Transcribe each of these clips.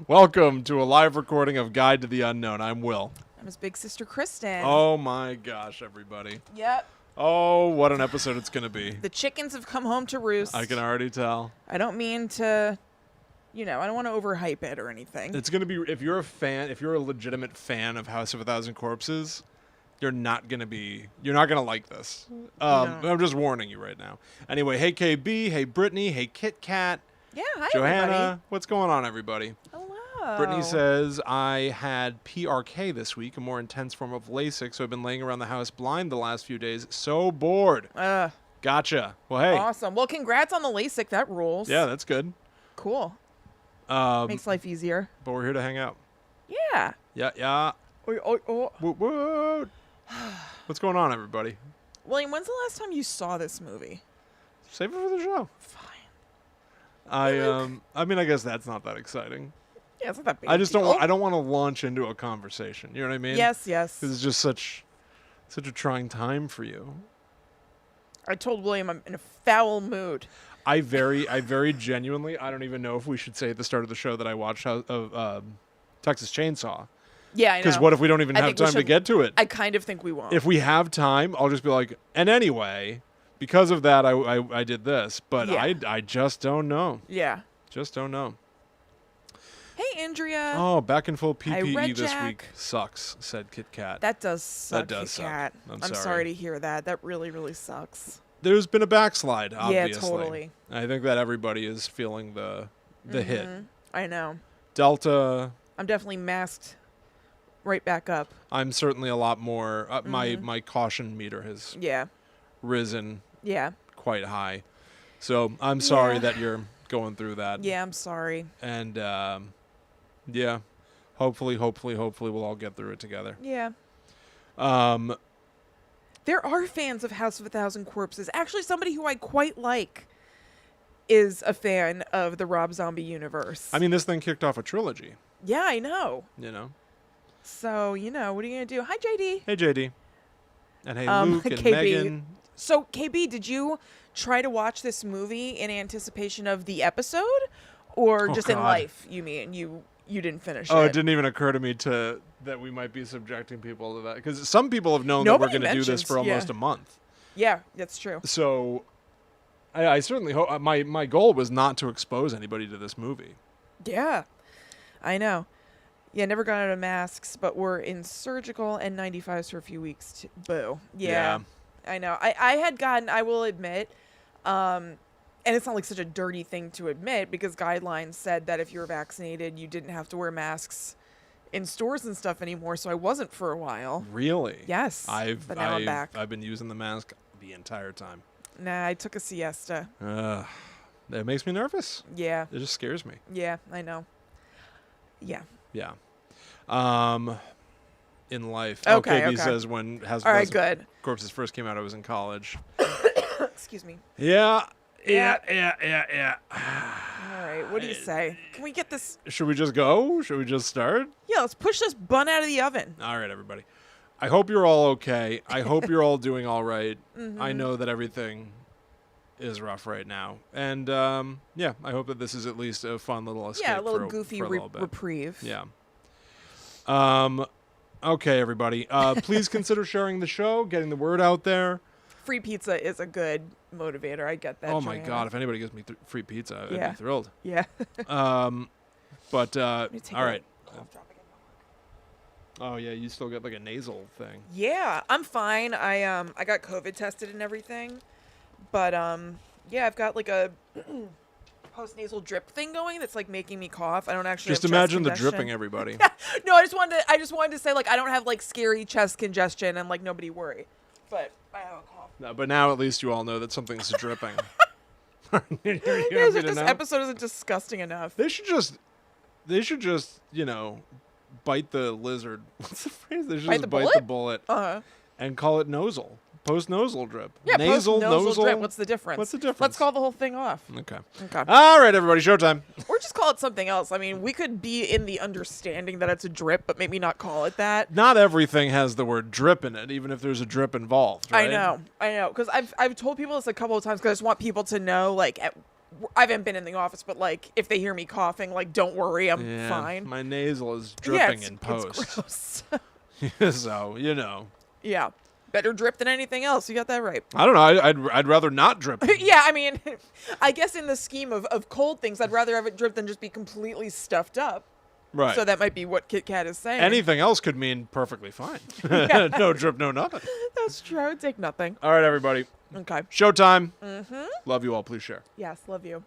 Welcome to a live recording of Guide to the Unknown. I'm Will. I'm his big sister, Kristen. Oh my gosh, everybody. Yep. Oh, what an episode it's going to be. The chickens have come home to roost. I can already tell. I don't mean to, I don't want to overhype it or anything. It's going to be, if you're a legitimate fan of House of a Thousand Corpses, you're not going to like this. No. I'm just warning you right now. Anyway, hey KB, hey Brittany, hey Kit Kat. Yeah, hi Johanna, everybody. What's going on, everybody? Hello. Brittany says, I had PRK this week, a more intense form of LASIK, so I've been laying around the house blind the last few days. So bored. Gotcha. Well, hey. Awesome. Well, congrats on the LASIK. That rules. Yeah, that's good. Cool. Makes life easier. But we're here to hang out. Yeah. Yeah. Woot woot. What's going on, everybody? William, when's the last time you saw this movie? Save it for the show. Fine. I mean, I guess that's not that exciting. Yeah, it's not that big. I just don't want to launch into a conversation. You know what I mean? Yes. This is just such a trying time for you. I told William I'm in a foul mood. I very genuinely, I don't even know if we should say at the start of the show that I watched Texas Chainsaw. Yeah, I know. Because what if we don't even have time to get to it? I kind of think we won't. If we have time, I'll just be like, and anyway, because of that, I did this. But yeah. I just don't know. Yeah. Just don't know. Hey, Andrea. Oh, back in full PPE this Jack. week sucks, said Kit Kat. That does suck. That does suck. Kat. I'm sorry to hear that. That really, really sucks. There's been a backslide, obviously. Yeah, totally. I think that everybody is feeling the hit. I know. Delta. I'm definitely masked right back up. I'm certainly a lot more. My caution meter has risen quite high. So I'm sorry that you're going through that. Yeah, I'm sorry. And yeah, hopefully we'll all get through it together. Yeah. There are fans of House of a Thousand Corpses. Actually, somebody who I quite like is a fan of the Rob Zombie universe. I mean, this thing kicked off a trilogy. Yeah, I know. You know. So, what are you going to do? Hi, JD. Hey, JD. And hey, Luke and KB. Megan. So, KB, did you try to watch this movie in anticipation of the episode? Or just in life, you mean? You didn't finish it. Oh, it didn't even occur to me that we might be subjecting people to that. Because some people have known that we're going to do this for almost a month. Yeah, that's true. So I certainly hope. My goal was not to expose anybody to this movie. Yeah, I know. Yeah, never got out of masks, but we're in surgical N95s for a few weeks. Boo. Yeah, I know. I had gotten, I will admit, and it's not like such a dirty thing to admit because guidelines said that if you were vaccinated, you didn't have to wear masks in stores and stuff anymore. So I wasn't for a while. Really? Yes. But now I'm back. I've been using the mask the entire time. Nah, I took a siesta. That makes me nervous. Yeah. It just scares me. Yeah, I know. Yeah. Yeah. In life. Okay. KB says when good. Corpses first came out, I was in college. Excuse me. Yeah. All right. What do you say? Can we get this? Should we just go? Should we just start? Yeah, let's push this bun out of the oven. All right, everybody. I hope you're all okay. I hope you're all doing all right. Mm-hmm. I know that everything is rough right now. And, I hope that this is at least a fun little escape. Yeah, a little goofy for a little bit. reprieve. Yeah. Okay, everybody. Please consider sharing the show, getting the word out there. Free pizza is a good motivator. I get that. Oh, my God. If anybody gives me free pizza, I'd be thrilled. Yeah. But, all right. Cough drop again. Oh, yeah, you still got like a nasal thing. Yeah, I'm fine. I got COVID tested and everything. But, I've got like a post-nasal drip thing going that's like making me cough. I don't actually Just have imagine chest the dripping, everybody. No, I just wanted to say like I don't have like scary chest congestion and like nobody worry. But I have a cough. No, but now at least you all know that something's dripping. This episode isn't disgusting enough. They should just, bite the lizard. What's the phrase? They should bite the bullet and call it nasal. Post-nasal drip. Yeah, nasal drip. What's the difference? Let's call the whole thing off. Okay. Okay. All right, everybody, showtime. Or just call it something else. I mean, we could be in the understanding that it's a drip, but maybe not call it that. Not everything has the word drip in it, even if there's a drip involved, right? I know. Because I've told people this a couple of times because I just want people to know, like, I haven't been in the office, but like if they hear me coughing, like don't worry, I'm fine. My nasal is dripping in post. It's gross. So, you know. Yeah. Better drip than anything else. You got that right. I don't know. I'd rather not drip. Yeah, I mean, I guess in the scheme of cold things, I'd rather have it drip than just be completely stuffed up. Right. So that might be what Kit Kat is saying. Anything else could mean perfectly fine. No drip, no nothing. That's true. I would take nothing. All right, everybody. Okay. Showtime. Mm-hmm. Love you all. Please share. Yes, love you.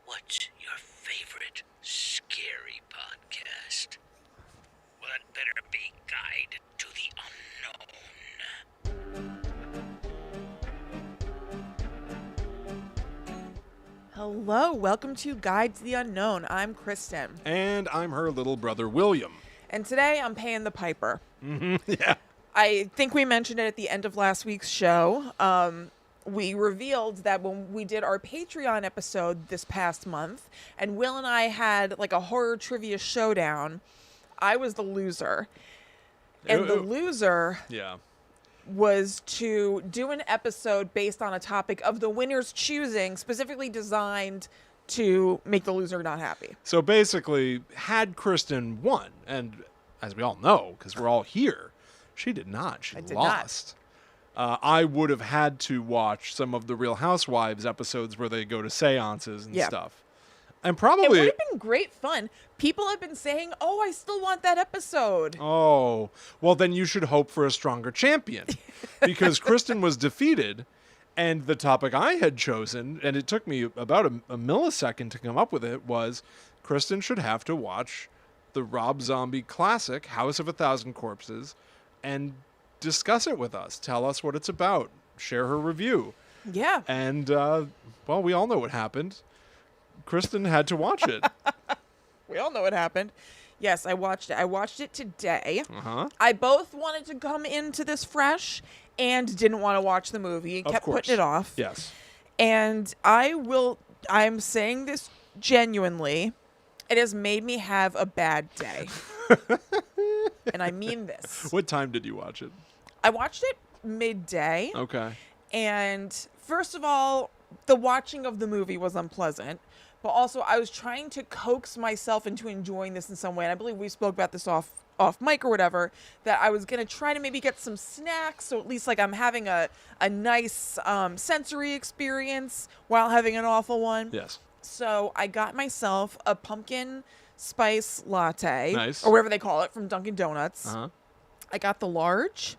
What's your favorite scary podcast? Well, it better be Guide to the Unknown. Hello, welcome to Guide to the Unknown. I'm Kristen. And I'm her little brother, William. And today I'm paying the piper. Mm-hmm. Yeah. I think we mentioned it at the end of last week's show. We revealed that when we did our Patreon episode this past month, and Will and I had like a horror trivia showdown, I was the loser. And the loser was to do an episode based on a topic of the winner's choosing, specifically designed to make the loser not happy. So basically, had Kristen won, and as we all know, because we're all here, she did not. She lost. I would have had to watch some of the Real Housewives episodes where they go to seances and stuff. And probably... It would have been great fun. People have been saying, oh, I still want that episode. Oh, well, then you should hope for a stronger champion. Because Kristen was defeated, and the topic I had chosen, and it took me about a millisecond to come up with it, was Kristen should have to watch the Rob Zombie classic, House of a Thousand Corpses, and discuss it with us. Tell us what it's about. Share her review. Yeah. And, well, we all know what happened. Kristen had to watch it. We all know what happened. Yes, I watched it. I watched it today. Uh-huh. I both wanted to come into this fresh and didn't want to watch the movie and kept putting it off. Yes. And I'm saying this genuinely. It has made me have a bad day. And I mean this. What time did you watch it? I watched it midday. Okay. And first of all, the watching of the movie was unpleasant. But also, I was trying to coax myself into enjoying this in some way. And I believe we spoke about this off mic or whatever, that I was going to try to maybe get some snacks. So at least like I'm having a nice sensory experience while having an awful one. Yes. So I got myself a pumpkin spice latte. Nice. Or whatever they call it from Dunkin' Donuts. Uh-huh. I got the large.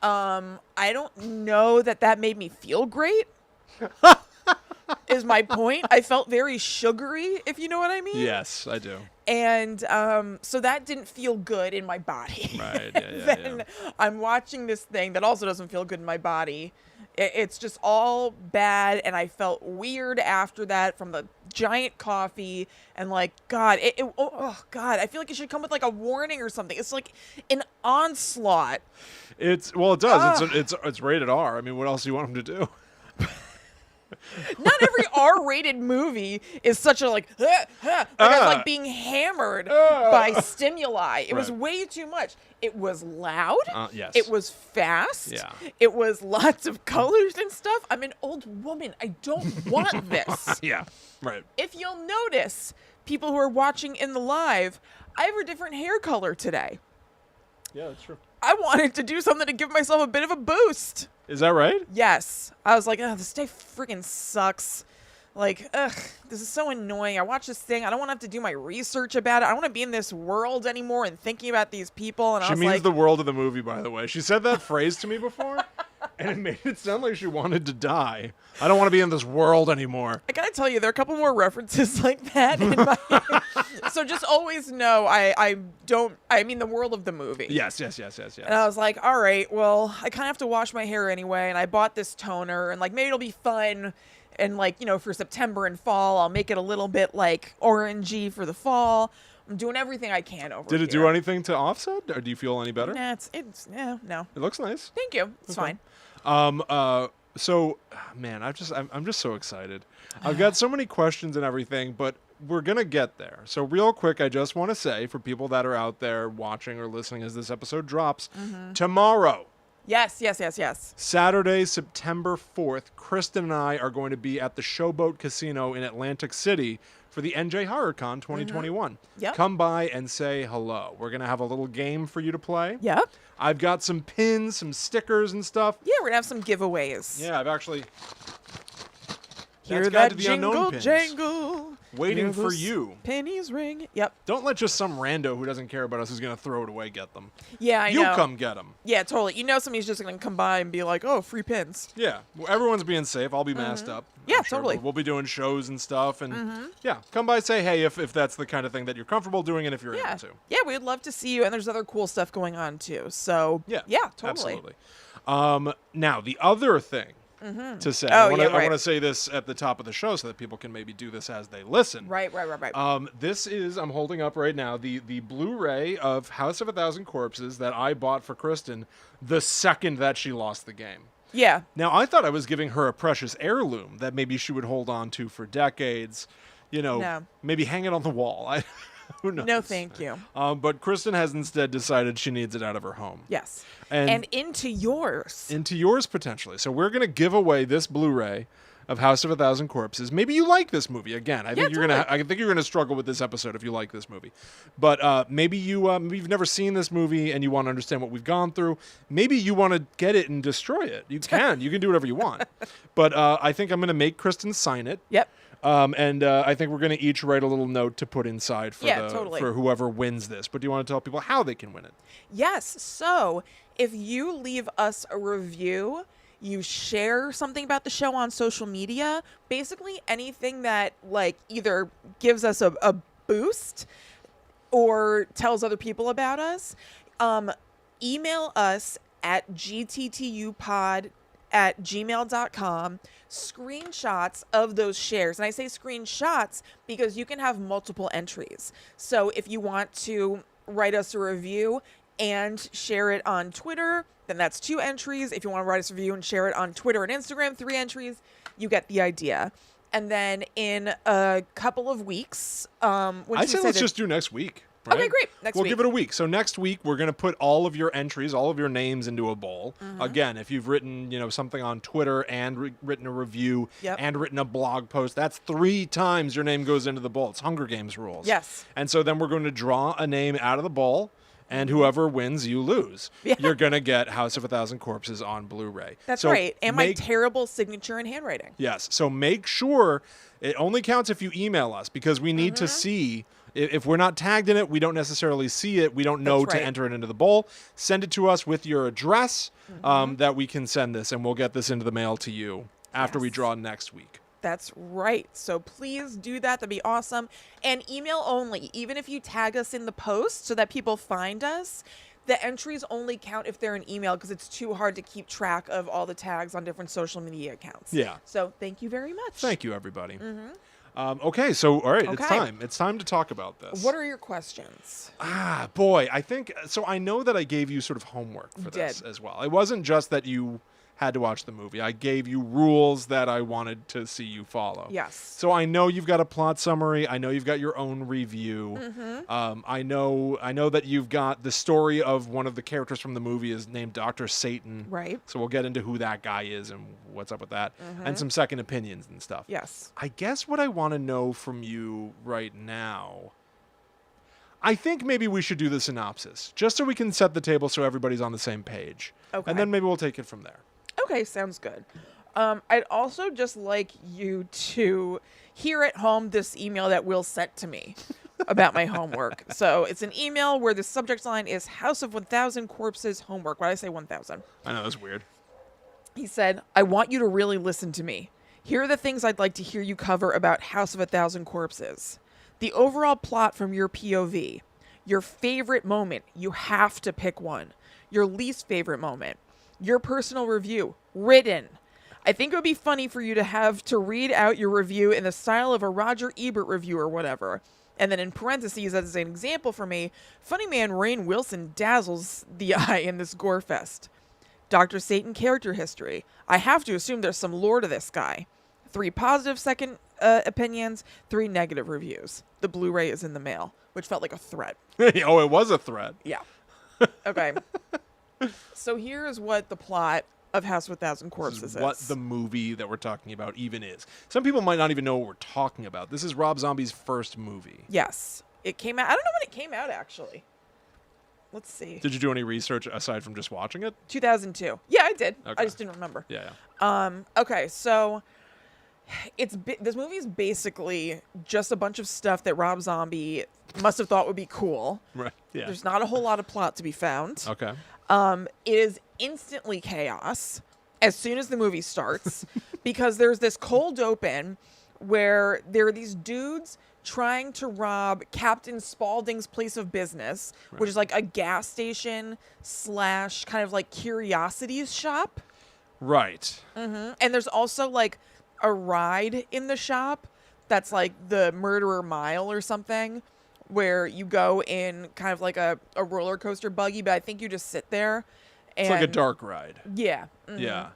I don't know that made me feel great. Is my point. I felt very sugary, if you know what I mean. Yes, I do. And so that didn't feel good in my body. Right. Then I'm watching this thing that also doesn't feel good in my body. It's just all bad, and I felt weird after that from the giant coffee, and like, God, God, I feel like it should come with like a warning or something. It's like an onslaught. It does. It's rated R. I mean, what else do you want them to do? Not every R-rated movie is such a like I was like being hammered by stimuli. It was way too much. It was loud. Yes. It was fast. Yeah. It was lots of colors and stuff. I'm an old woman. I don't want this. Yeah. Right. If you'll notice, people who are watching in the live, I have a different hair color today. Yeah, that's true. I wanted to do something to give myself a bit of a boost. Is that right? Yes. I was like, this day freaking sucks. Like, this is so annoying. I watch this thing. I don't want to have to do my research about it. I don't want to be in this world anymore and thinking about these people. And she means the world of the movie, by the way. She said that phrase to me before, and it made it sound like she wanted to die. I don't want to be in this world anymore. I gotta tell you, there are a couple more references like that in my... So just always know I mean the world of the movie. Yes. And I was like, all right, well, I kind of have to wash my hair anyway, and I bought this toner, and like maybe it'll be fun. And like, you know, for September and fall, I'll make it a little bit like orangey for the fall. I'm doing everything I can over here. Did it do anything to offset, or do you feel any better? Nah, no. It looks nice. Thank you. It's fine. So, man, I'm just so excited. I've got so many questions and everything, but we're going to get there. So real quick, I just want to say for people that are out there watching or listening as this episode drops, tomorrow, Yes. Saturday, September 4th, Kristen and I are going to be at the Showboat Casino in Atlantic City for the NJ HorrorCon 2021. Yep. Come by and say hello. We're going to have a little game for you to play. Yep. I've got some pins, some stickers and stuff. Yeah, we're going to have some giveaways. Yeah, I've actually... Hear That's Guide that to the Unknown jingle pins. jangle. Waiting Hear for those you. Pennies ring. Yep. Don't let just some rando who doesn't care about us who's going to throw it away get them. Yeah, I You know. come get them. Yeah, totally. You know somebody's just going to come by and be like, oh, free pins. Yeah, well, everyone's being safe. I'll be masked up. Yeah, I'm sure. totally. We'll be doing shows and stuff. And yeah, come by, say hey if that's the kind of thing that you're comfortable doing and if you're Yeah. able to. Yeah, we'd love to see you. And there's other cool stuff going on, too. So, Yeah, totally. Absolutely. Now, the other thing to say, Oh, I yeah, want right. to say this at the top of the show so that people can maybe do this as they listen. Right. This is, I'm holding up right now, the Blu-ray of House of a Thousand Corpses that I bought for Kristen the second that she lost the game. Yeah. Now, I thought I was giving her a precious heirloom that maybe she would hold on to for decades. You know, No. maybe hang it on the wall. Who knows? No, thank you. But Kristen has instead decided she needs it out of her home. Yes. And into yours. into yours, potentially. So we're going to give away this Blu-ray of House of a Thousand Corpses. Maybe you like this movie. Again, I think you're gonna struggle with this episode if you like this movie. But maybe you've never seen this movie and you want to understand what we've gone through. Maybe you want to get it and destroy it. You can do whatever you want. But I think I'm gonna make Kristen sign it. Yep. And I think we're gonna each write a little note to put inside for totally. for whoever wins this. But do you want to tell people how they can win it? Yes. So if you leave us a review, you share something about the show on social media, basically anything that like either gives us a boost or tells other people about us, email us at gttupod@gmail.com screenshots of those shares. And I say screenshots because you can have multiple entries. So if you want to write us a review and share it on Twitter, then that's 2 entries. If you want to write us a review and share it on Twitter and Instagram, 3 entries. You get the idea. And then in a couple of weeks, I'd say let's just do next week. Right? Okay, great. Next we'll week. give it a week. So next week we're going to put all of your entries, all of your names into a bowl. Again, if you've written, something on Twitter and written a review Yep. and written a blog post, that's 3 times your name goes into the bowl. It's Hunger Games rules. Yes. And so then we're going to draw a name out of the bowl. And whoever wins, you lose. Yeah. You're going to get House of a Thousand Corpses on Blu-ray. That's So right. And my make- terrible signature and handwriting. Yes. So make sure it only counts if you email us because we need to see. If we're not tagged in it, we don't necessarily see it. We don't know That's to right. enter it into the bowl. Send it to us with your address that we can send this, and we'll get this into the mail to you after we Yes. draw next week. That's right. So please do that. That'd be awesome. And email only. Even if you tag us in the post so that people find us, the entries only count if they're an email because it's too hard to keep track of all the tags on different social media accounts. Yeah. So thank you very much. Thank you, everybody. Okay, so all right, it's Okay. time. It's time to talk about this. What are your questions? Boy, I think so. I know that I gave you sort of homework for this did. as well. It wasn't just that you had to watch the movie. I gave you rules that I wanted to see you follow. Yes. So I know you've got a plot summary. I know you've got your own review. I know that you've got the story of one of the characters from the movie is named Dr. Satan. Right. So we'll get into who that guy is and what's up with that, and some second opinions and stuff. Yes. I guess what I want to know from you right now, I think maybe we should do the synopsis, just so we can set the table so everybody's on the same page. Okay. And then maybe we'll take it from there. Okay, sounds good. I'd also just like you to hear at home this email that Will sent to me about my homework. So it's an email where the subject line is House of 1,000 Corpses homework. Why did I say 1,000? I know, that's weird. He said, I want you to really listen to me. Here are the things I'd like to hear you cover about House of 1,000 Corpses. The overall plot from your POV. Your favorite moment. You have to pick one. Your least favorite moment. Your personal review. Written. I think it would be funny for you to have to read out your review in the style of a Roger Ebert review or whatever. And then in parentheses, as an example for me, funny man Rainn Wilson dazzles the eye in this gore fest. Dr. Satan character history. I have to assume there's some lore to this guy. 3 positive second opinions, 3 negative reviews. The Blu-ray is in the mail, which felt like a threat. Oh, it was a threat. Yeah. Okay. So here is what the plot of House of 1,000 Corpses is. What the movie that we're talking about even is. Some people might not even know what we're talking about. This is Rob Zombie's first movie. Yes. It came out. I don't know when it came out, actually. Let's see. Did you do any research aside from just watching it? 2002. Yeah, I did. Okay. I just didn't remember. Yeah. Okay, so this movie is basically just a bunch of stuff that Rob Zombie must have thought would be cool. Right. Yeah. There's not a whole lot of plot to be found. Okay. It is instantly chaos as soon as the movie starts because there's this cold open where there are these dudes trying to rob Captain Spaulding's place of business, which is like a gas station / kind of like curiosities shop. Right. And there's also like a ride in the shop that's like the Murderer Mile or something, where you go in kind of like a roller coaster buggy, but I think you just sit there. It's like a dark ride. Yeah. Yeah.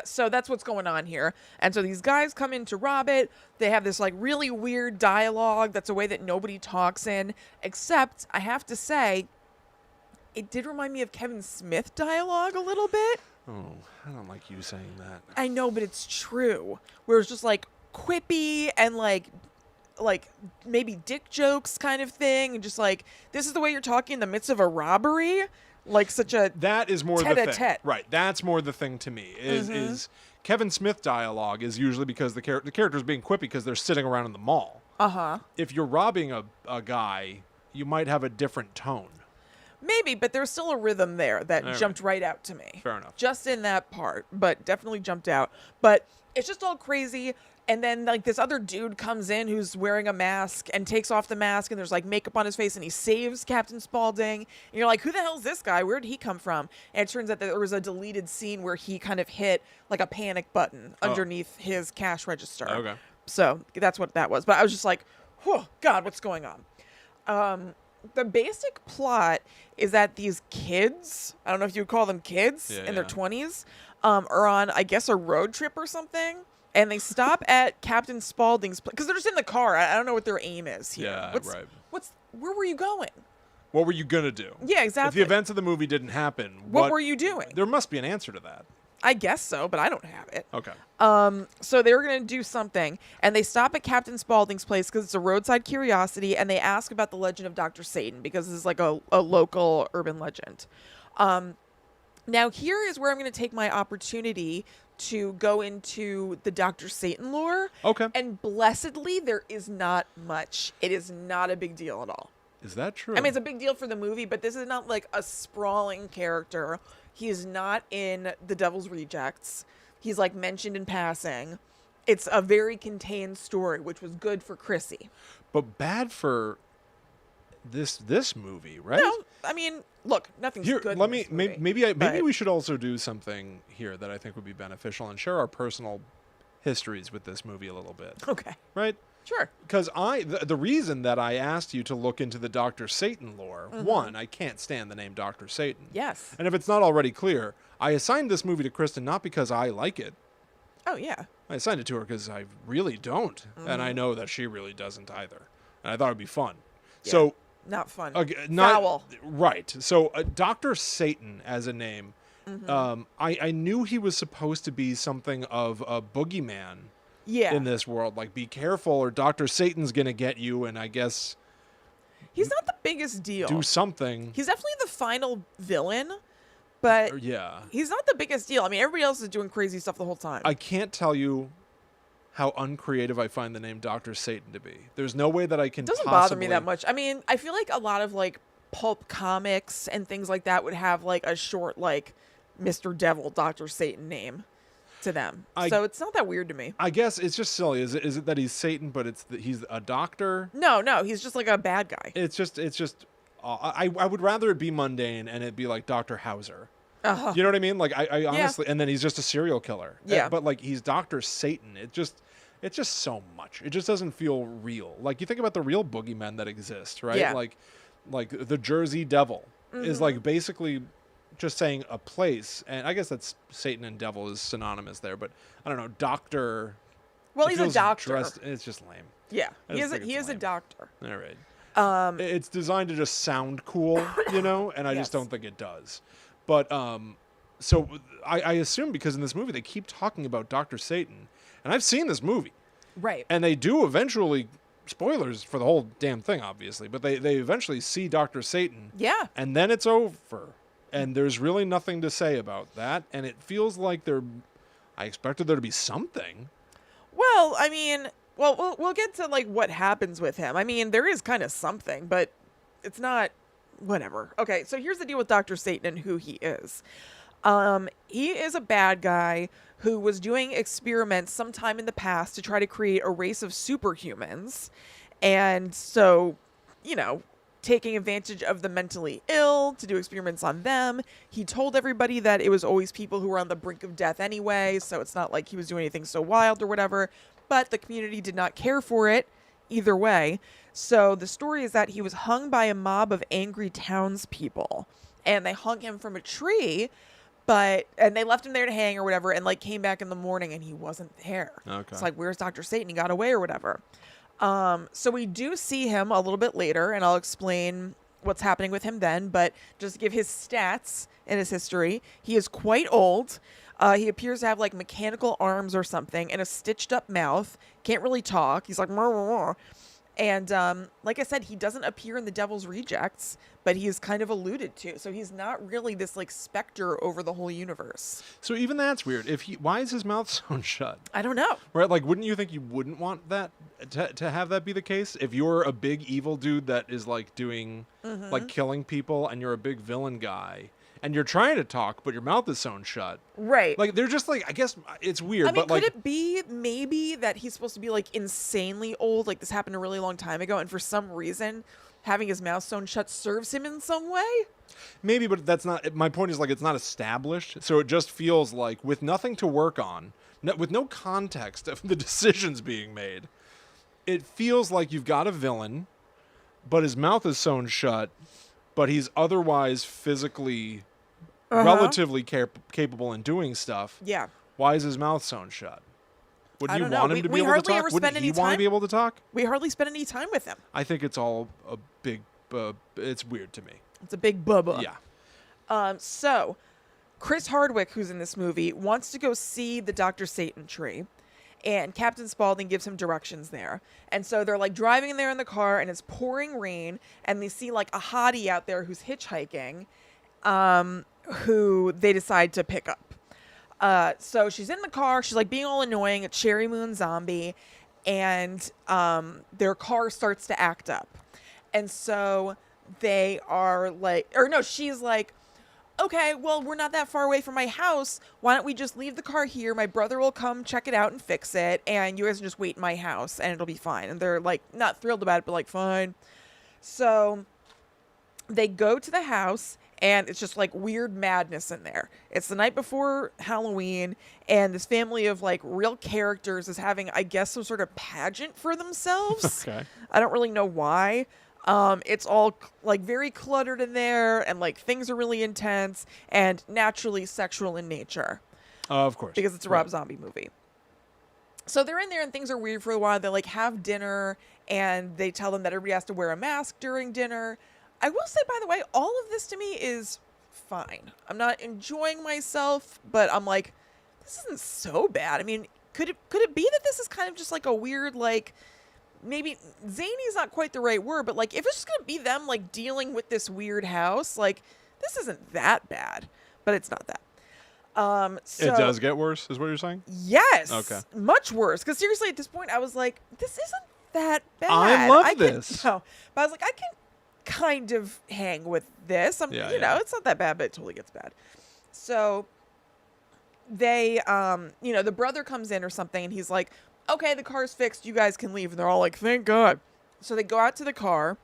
So that's what's going on here. And so these guys come in to rob it. They have this like really weird dialogue. That's a way that nobody talks in, except I have to say, it did remind me of Kevin Smith dialogue a little bit. Oh, I don't like you saying that. I know, but it's true. Where it's just like quippy and like maybe dick jokes kind of thing. And just like, this is the way you're talking in the midst of a robbery. Like such a that is more the thing, tete-a-tete. right? That's more the thing to me. Is Kevin Smith dialogue is usually because the character's being quippy because they're sitting around in the mall. If you're robbing a guy, you might have a different tone. Maybe, but there's still a rhythm there that jumped right out to me. Fair enough. Just in that part, but definitely jumped out. But it's just all crazy. And then like this other dude comes in who's wearing a mask and takes off the mask, and there's like makeup on his face, and he saves Captain Spaulding. And you're like, who the hell is this guy? Where did he come from? And it turns out that there was a deleted scene where he kind of hit like a panic button underneath his cash register. Okay. So that's what that was. But I was just like, oh God, what's going on? The basic plot is that these kids, I don't know if you would call them kids in their 20s, are on, I guess, a road trip or something. And they stop at Captain Spaulding's place because they're just in the car. I don't know what their aim is here. Yeah, right. Where were you going? What were you gonna do? Yeah, exactly. If the events of the movie didn't happen, what were you doing? There must be an answer to that. I guess so, but I don't have it. Okay. So they were going to do something, and they stop at Captain Spaulding's place because it's a roadside curiosity, and they ask about the legend of Dr. Satan because this is like a local urban legend. Now, here is where I'm going to take my opportunity to go into the Dr. Satan lore. Okay. And blessedly, there is not much. It is not a big deal at all. Is that true? I mean, it's a big deal for the movie, but this is not like a sprawling character. He is not in The Devil's Rejects. He's like mentioned in passing. It's a very contained story, which was good for Chrissy. But bad for this movie, right? No, I mean, look, nothing's Here, good. let in me this movie, maybe we should also do something here that I think would be beneficial and share our personal histories with this movie a little bit. Okay. Right? Sure. Because the reason that I asked you to look into the Dr. Satan lore, one, I can't stand the name Dr. Satan. Yes. And if it's not already clear, I assigned this movie to Kristen not because I like it. Oh, yeah. I assigned it to her because I really don't. And I know that she really doesn't either. And I thought it would be fun. Yeah. So... Not fun. Foul. Right. So Dr. Satan as a name, I knew he was supposed to be something of a boogeyman in this world. Like, be careful or Dr. Satan's going to get you, and I guess... He's not the biggest deal. Do something. He's definitely the final villain, but he's not the biggest deal. I mean, everybody else is doing crazy stuff the whole time. I can't tell you how uncreative I find the name Dr. Satan to be. There's no way that I can It doesn't bother me that much. I mean, I feel like a lot of like pulp comics and things like that would have like a short like Mr. Devil, Dr. Satan name to them. So it's not that weird to me. I guess it's just silly. Is it that he's Satan, but he's a doctor? No, he's just like a bad guy. It's just I would rather it be mundane and it be like Dr. Hauser. You know what I mean? Like I honestly, and then he's just a serial killer. Yeah. But like he's Dr. Satan. It's just so much. It just doesn't feel real. Like you think about the real boogeymen that exist, right? Yeah. Like the Jersey Devil is like basically just saying a place, and I guess that's Satan and devil is synonymous there, but I don't know, doctor. Well, it he's a feels doctor. It's just lame. Yeah, I he just is. think He it's is a lame. doctor. All right. It's designed to just sound cool, and I Yes. just don't think it does. But so I assume because in this movie they keep talking about Dr. Satan, and I've seen this movie, Right. and they do eventually, spoilers for the whole damn thing, obviously, but they eventually see Dr. Satan. Yeah. And then it's over, and there's really nothing to say about that, and it feels like I expected there to be something. Well, I mean, we'll get to like what happens with him. I mean, there is kind of something, but it's not whatever. Okay, so here's the deal with Dr. Satan and who he is. He is a bad guy who was doing experiments sometime in the past to try to create a race of superhumans. And so, taking advantage of the mentally ill to do experiments on them. He told everybody that it was always people who were on the brink of death anyway, so it's not like he was doing anything so wild or whatever. But the community did not care for it either way. So the story is that he was hung by a mob of angry townspeople, and they hung him from a tree, and they left him there to hang or whatever, and like came back in the morning and he wasn't there. Okay. It's like, where's Dr. Satan? He got away or whatever. So we do see him a little bit later, and I'll explain what's happening with him then, but just to give his stats and his history, he is quite old. He appears to have like mechanical arms or something and a stitched up mouth. Can't really talk. He's like, "Murr, murr, murr." And like I said, he doesn't appear in the Devil's Rejects, but he is kind of alluded to. So he's not really this like specter over the whole universe. So even that's weird. Why is his mouth sewn shut? I don't know. Right? Like, wouldn't you think you wouldn't want that to have that be the case? If you're a big evil dude that is like doing like killing people, and you're a big villain guy, and you're trying to talk, but your mouth is sewn shut. Right. Like, they're just like, I guess it's weird. I mean, but like, could it be maybe that he's supposed to be like insanely old? Like this happened a really long time ago, and for some reason, having his mouth sewn shut serves him in some way? maybe, but that's not. My point is like it's not established, so it just feels like with nothing to work on, with no context of the decisions being made, it feels like you've got a villain, but his mouth is sewn shut, but he's otherwise physically relatively capable in doing stuff. Yeah. Why is his mouth sewn shut? Would I you don't know. want him to be We able to hardly talk? ever spend Wouldn't any he want to time- be able to talk? We hardly spend any time with him. I think it's all a big. It's weird to me. It's a big bubba. Yeah. So, Chris Hardwick, who's in this movie, wants to go see the Dr. Satan tree, and Captain Spaulding gives him directions there. And so they're like driving there in the car, and it's pouring rain, and they see like a hottie out there who's hitchhiking, who they decide to pick up. So she's in the car, she's like being all annoying, a Cherry Moon zombie, and their car starts to act up. And so they are like, or no, she's like, okay, well, we're not that far away from my house. Why don't we just leave the car here? My brother will come check it out and fix it, and you guys can just wait in my house, and it'll be fine. And they're like, not thrilled about it, but like, fine. So they go to the house, and it's just like weird madness in there. It's the night before Halloween, and this family of like real characters is having, I guess, some sort of pageant for themselves. Okay. I don't really know why. It's all like very cluttered in there, and like things are really intense and naturally sexual in nature Of course. because it's a Rob Zombie movie. So they're in there and things are weird for a while. They like have dinner, and they tell them that everybody has to wear a mask during dinner. I will say, by the way, all of this to me is fine. I'm not enjoying myself, but I'm like, this isn't so bad. I mean, could it be that this is kind of just like a weird, like, maybe zany's not quite the right word, but like if it's just gonna be them like dealing with this weird house, like this isn't that bad, but it's not that. So, it does get worse, is what you're saying? yes, Okay. much worse. Because seriously, at this point, I was like, this isn't that bad. I love this. No, but I was like, I can kind of hang with this. Yeah, you know, it's not that bad, but it totally gets bad. So they, the brother comes in or something, and he's like, okay, the car's fixed, you guys can leave. And they're all like, thank God. So they go out to the car,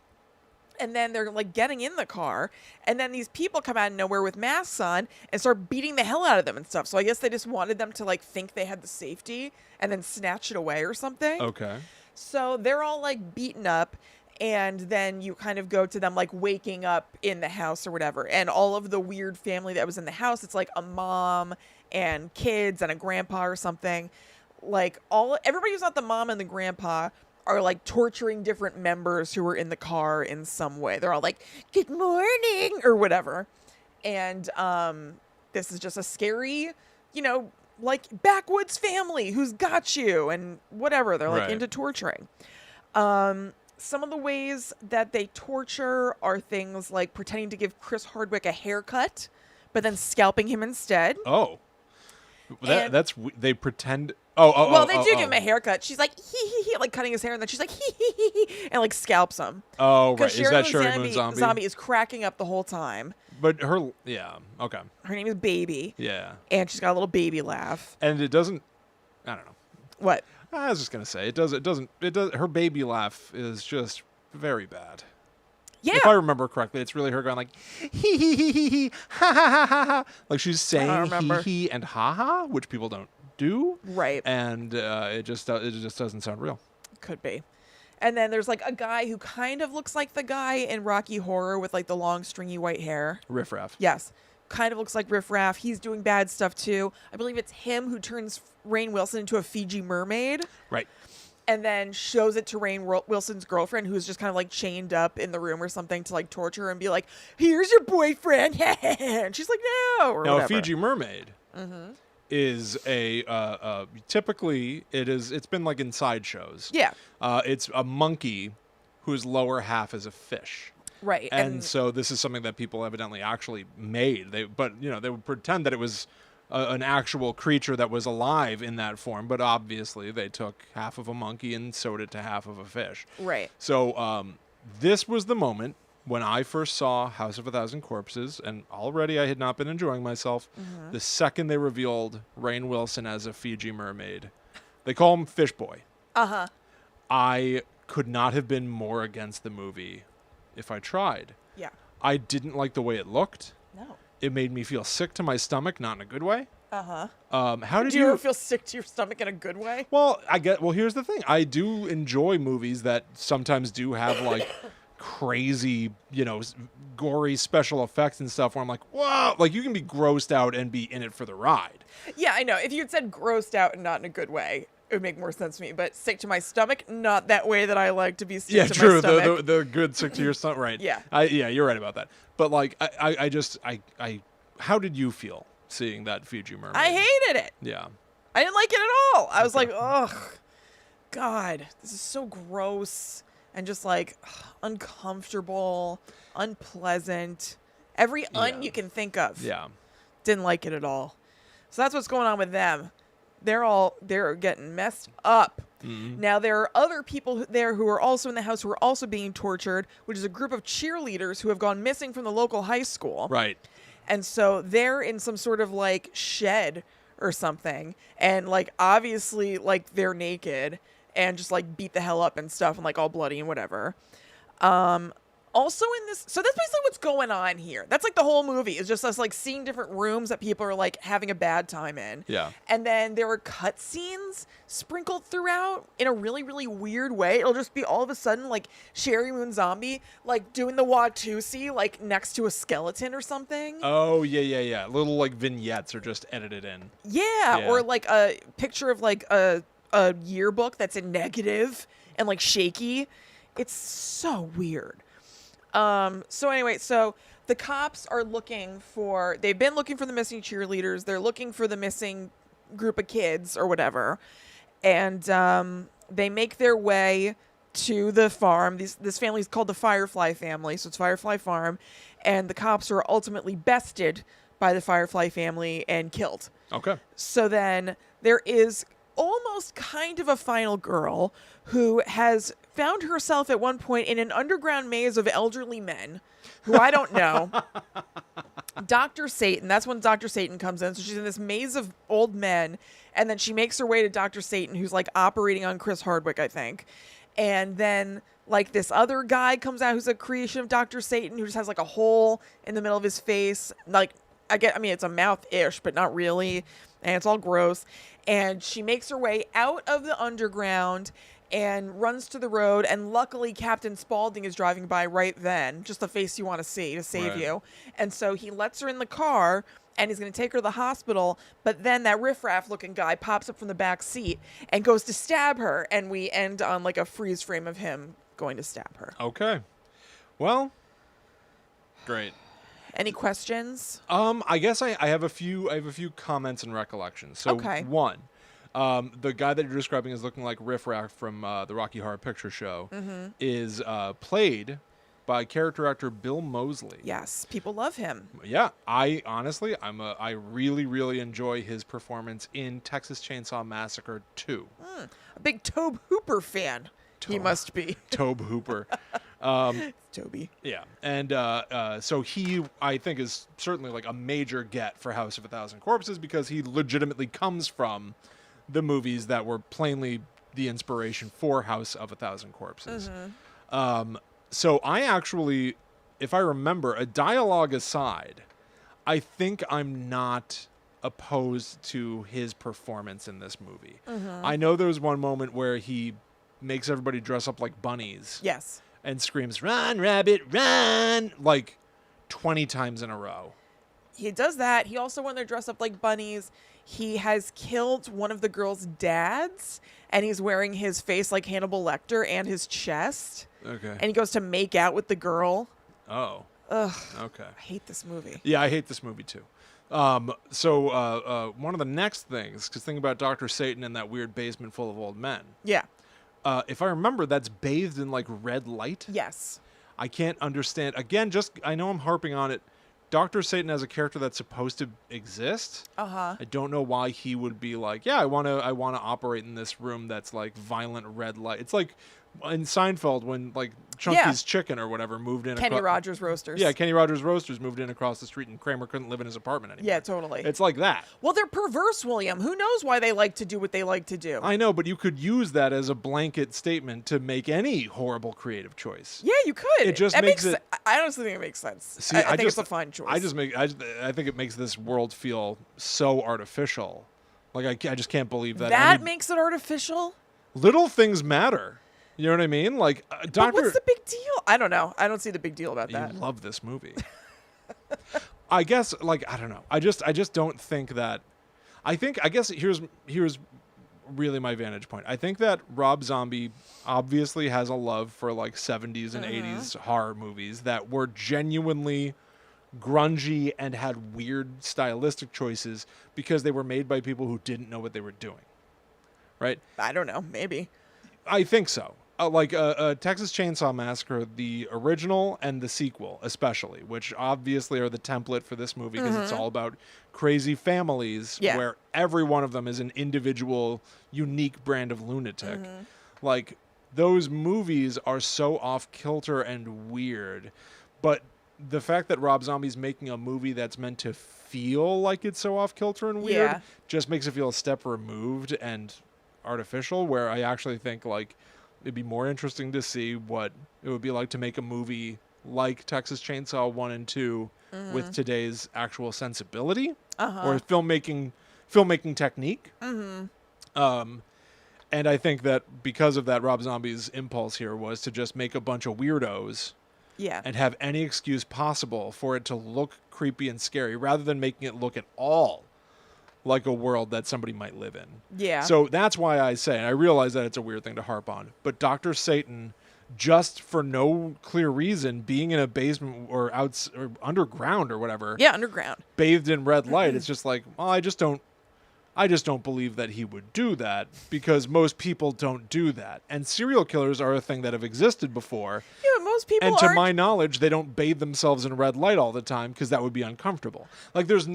and then they're like getting in the car, and then these people come out of nowhere with masks on and start beating the hell out of them and stuff. So I guess they just wanted them to like think they had the safety and then snatch it away or something. Okay. So they're all like beaten up, And then you kind of go to them like waking up in the house or whatever. And all of the weird family that was in the house, it's like a mom and kids and a grandpa or something. Like everybody who's not the mom and the grandpa are like torturing different members who were in the car in some way. They're all like, "Good morning," or whatever. And this is just a scary, like backwoods family who's got you and whatever. They're like into torturing. Some of the ways that they torture are things like pretending to give Chris Hardwick a haircut, but then scalping him instead. Oh, they pretend. Well, they do give him a haircut. She's like, he, like cutting his hair, and then she's like, he, and like scalps him. Oh, right. Is that Sherry Moon Zombie? Zombie is cracking up the whole time. But okay. Her name is Baby. Yeah. And she's got a little baby laugh. And it doesn't, I don't know. What? I was just going to say, it doesn't, her baby laugh is just very bad. Yeah. If I remember correctly, it's really her going like, hee, ha, ha, ha, ha, ha. Like she's saying hee and ha ha, which people don't do. Right. And it just doesn't sound real. Could be. And then there's like a guy who kind of looks like the guy in Rocky Horror with like the long stringy white hair. Riff Raff. Yes. Kind of looks like Riff Raff. He's doing bad stuff too. I believe it's him who turns Rainn Wilson into a Fiji mermaid. Right. And then shows it to Rainn Wilson's girlfriend, who's just kind of like chained up in the room or something to like torture her and be like, "Here's your boyfriend." And she's like, "No." Or now, whatever. a Fiji mermaid is typically it's been like in sideshows. Yeah. It's a monkey whose lower half is a fish. Right. And so this is something that people evidently actually made. They would pretend that it was an actual creature that was alive in that form, but obviously they took half of a monkey and sewed it to half of a fish. Right. So this was the moment when I first saw House of a Thousand Corpses, and already I had not been enjoying myself. The second they revealed Rainn Wilson as a Fiji mermaid, they call him Fish Boy. I could not have been more against the movie if I tried. Yeah. I didn't like the way it looked. No. It made me feel sick to my stomach, not in a good way. How did you ever feel sick to your stomach in a good way? Well, here's the thing. I do enjoy movies that sometimes do have like crazy, gory special effects and stuff where I'm like, whoa, like you can be grossed out and be in it for the ride. Yeah, I know. If you had said grossed out and not in a good way, it would make more sense to me. But sick to my stomach, not that way that I like to be sick to my stomach. Yeah, true. The good sick to your stomach, right? Yeah. You're right about that. But like, I how did you feel seeing that Fiji mermaid? I hated it. Yeah. I didn't like it at all. I was like, ugh, God, this is so gross and just like uncomfortable, unpleasant. Every you can think of. Yeah. Didn't like it at all. So that's what's going on with them. They're getting messed up. Now, there are other people there who are also in the house who are also being tortured, which is a group of cheerleaders who have gone missing from the local high school. Right. And so they're in some sort of like shed or something. And like, obviously, like they're naked and just like beat the hell up and stuff and like all bloody and whatever. Also in this, so that's basically what's going on here. That's like the whole movie is just us like seeing different rooms that people are like having a bad time in. Yeah. And then there are cut scenes sprinkled throughout in a really, really weird way. It'll just be all of a sudden like Sherry Moon Zombie like doing the Watusi like next to a skeleton or something. Oh, yeah. Little like vignettes are just edited in. Yeah. Or like a picture of like a yearbook that's in negative and like shaky. It's so weird. So anyway, so the cops are they've been looking for the missing cheerleaders. They're looking for the missing group of kids or whatever. And, they make their way to the farm. This family is called the Firefly family. So it's Firefly Farm. And the cops are ultimately bested by the Firefly family and killed. Okay. So then there is almost kind of a final girl who has found herself at one point in an underground maze of elderly men who I don't know. Dr. Satan, that's when Dr. Satan comes in. So she's in this maze of old men, and then she makes her way to Dr. Satan, who's like operating on Chris Hardwick, I think. And then like this other guy comes out who's a creation of Dr. Satan, who just has like a hole in the middle of his face. Like, I mean, it's a mouth-ish, but not really. And it's all gross. And she makes her way out of the underground and runs to the road. And luckily, Captain Spaulding is driving by right then, just the face you want to see to save Right. you. And so he lets her in the car, and he's going to take her to the hospital. But then that riffraff-looking guy pops up from the back seat and goes to stab her. And we end on like a freeze frame of him going to stab her. Okay. Well, great. Any questions? I guess I have a few comments and recollections. So Okay. one, the guy that you're describing as looking like Riff Raff from the Rocky Horror Picture Show is played by character actor Bill Moseley. Yes, people love him. Yeah, I honestly, I really, really enjoy his performance in Texas Chainsaw Massacre 2. A big Tobe Hooper fan. He must be. Tobe Hooper. Toby. Yeah, and so he, I think, is certainly like a major get for House of a Thousand Corpses because he legitimately comes from the movies that were plainly the inspiration for House of a Thousand Corpses. So I actually, if I remember, a dialogue aside, I think I'm not opposed to his performance in this movie. I know there was one moment where he makes everybody dress up like bunnies. Yes. And screams, "Run, rabbit, run!" like 20 times in a row. He does that. He also, when they're dressed up like bunnies, he has killed one of the girl's dads, and he's wearing his face like Hannibal Lecter and his chest. Okay. And he goes to make out with the girl. Oh. Ugh. Okay. I hate this movie. Yeah, I hate this movie too. So one of the next things, because think about Dr. Satan and that weird basement full of old men. Yeah. If I remember, that's bathed in like red light. Yes. I can't understand. Again, I know I'm harping on it. Dr. Satan as a character that's supposed to exist. Uh-huh. I don't know why he would be like, yeah, I want to operate in this room that's like violent red light. It's like in Seinfeld when like Chunky's Chicken or whatever moved in. Kenny Rogers Roasters. Yeah, Kenny Rogers Roasters moved in across the street and Kramer couldn't live in his apartment anymore. Yeah, totally. It's like that. Well, they're perverse, William. Who knows why they like to do what they like to do? I know, but you could use that as a blanket statement to make any horrible creative choice. Yeah, you could. It just That makes it. I honestly think it makes sense. See, I think it's a fine choice. I think it makes this world feel so artificial. Like I just can't believe that. That makes it artificial? Little things matter. You know what I mean? Like But what's the big deal? I don't know. I don't see the big deal about that. You love this movie. I guess, like, I don't know. I just don't think that. I guess here's really my vantage point. I think that Rob Zombie obviously has a love for like 70s and 80s horror movies that were genuinely grungy and had weird stylistic choices because they were made by people who didn't know what they were doing. Right? I don't know. Maybe. I think so. Texas Chainsaw Massacre, the original and the sequel especially, which obviously are the template for this movie because it's all about crazy families where every one of them is an individual, unique brand of lunatic. Like, those movies are so off-kilter and weird, but the fact that Rob Zombie's making a movie that's meant to feel like it's so off-kilter and weird just makes it feel a step removed and artificial, where I actually think, like, it'd be more interesting to see what it would be like to make a movie like Texas Chainsaw 1 and 2 with today's actual sensibility or filmmaking technique. And I think that because of that, Rob Zombie's impulse here was to just make a bunch of weirdos and have any excuse possible for it to look creepy and scary rather than making it look at all like a world that somebody might live in. Yeah. So that's why I say, and I realize that it's a weird thing to harp on, but Dr. Satan, just for no clear reason, being in a basement or underground or whatever. Yeah, underground. Bathed in red light, it's just like, well, I just don't believe that he would do that because most people don't do that. And serial killers are a thing that have existed before. Yeah, but most people and to my knowledge, they don't bathe themselves in red light all the time because that would be uncomfortable. Like there's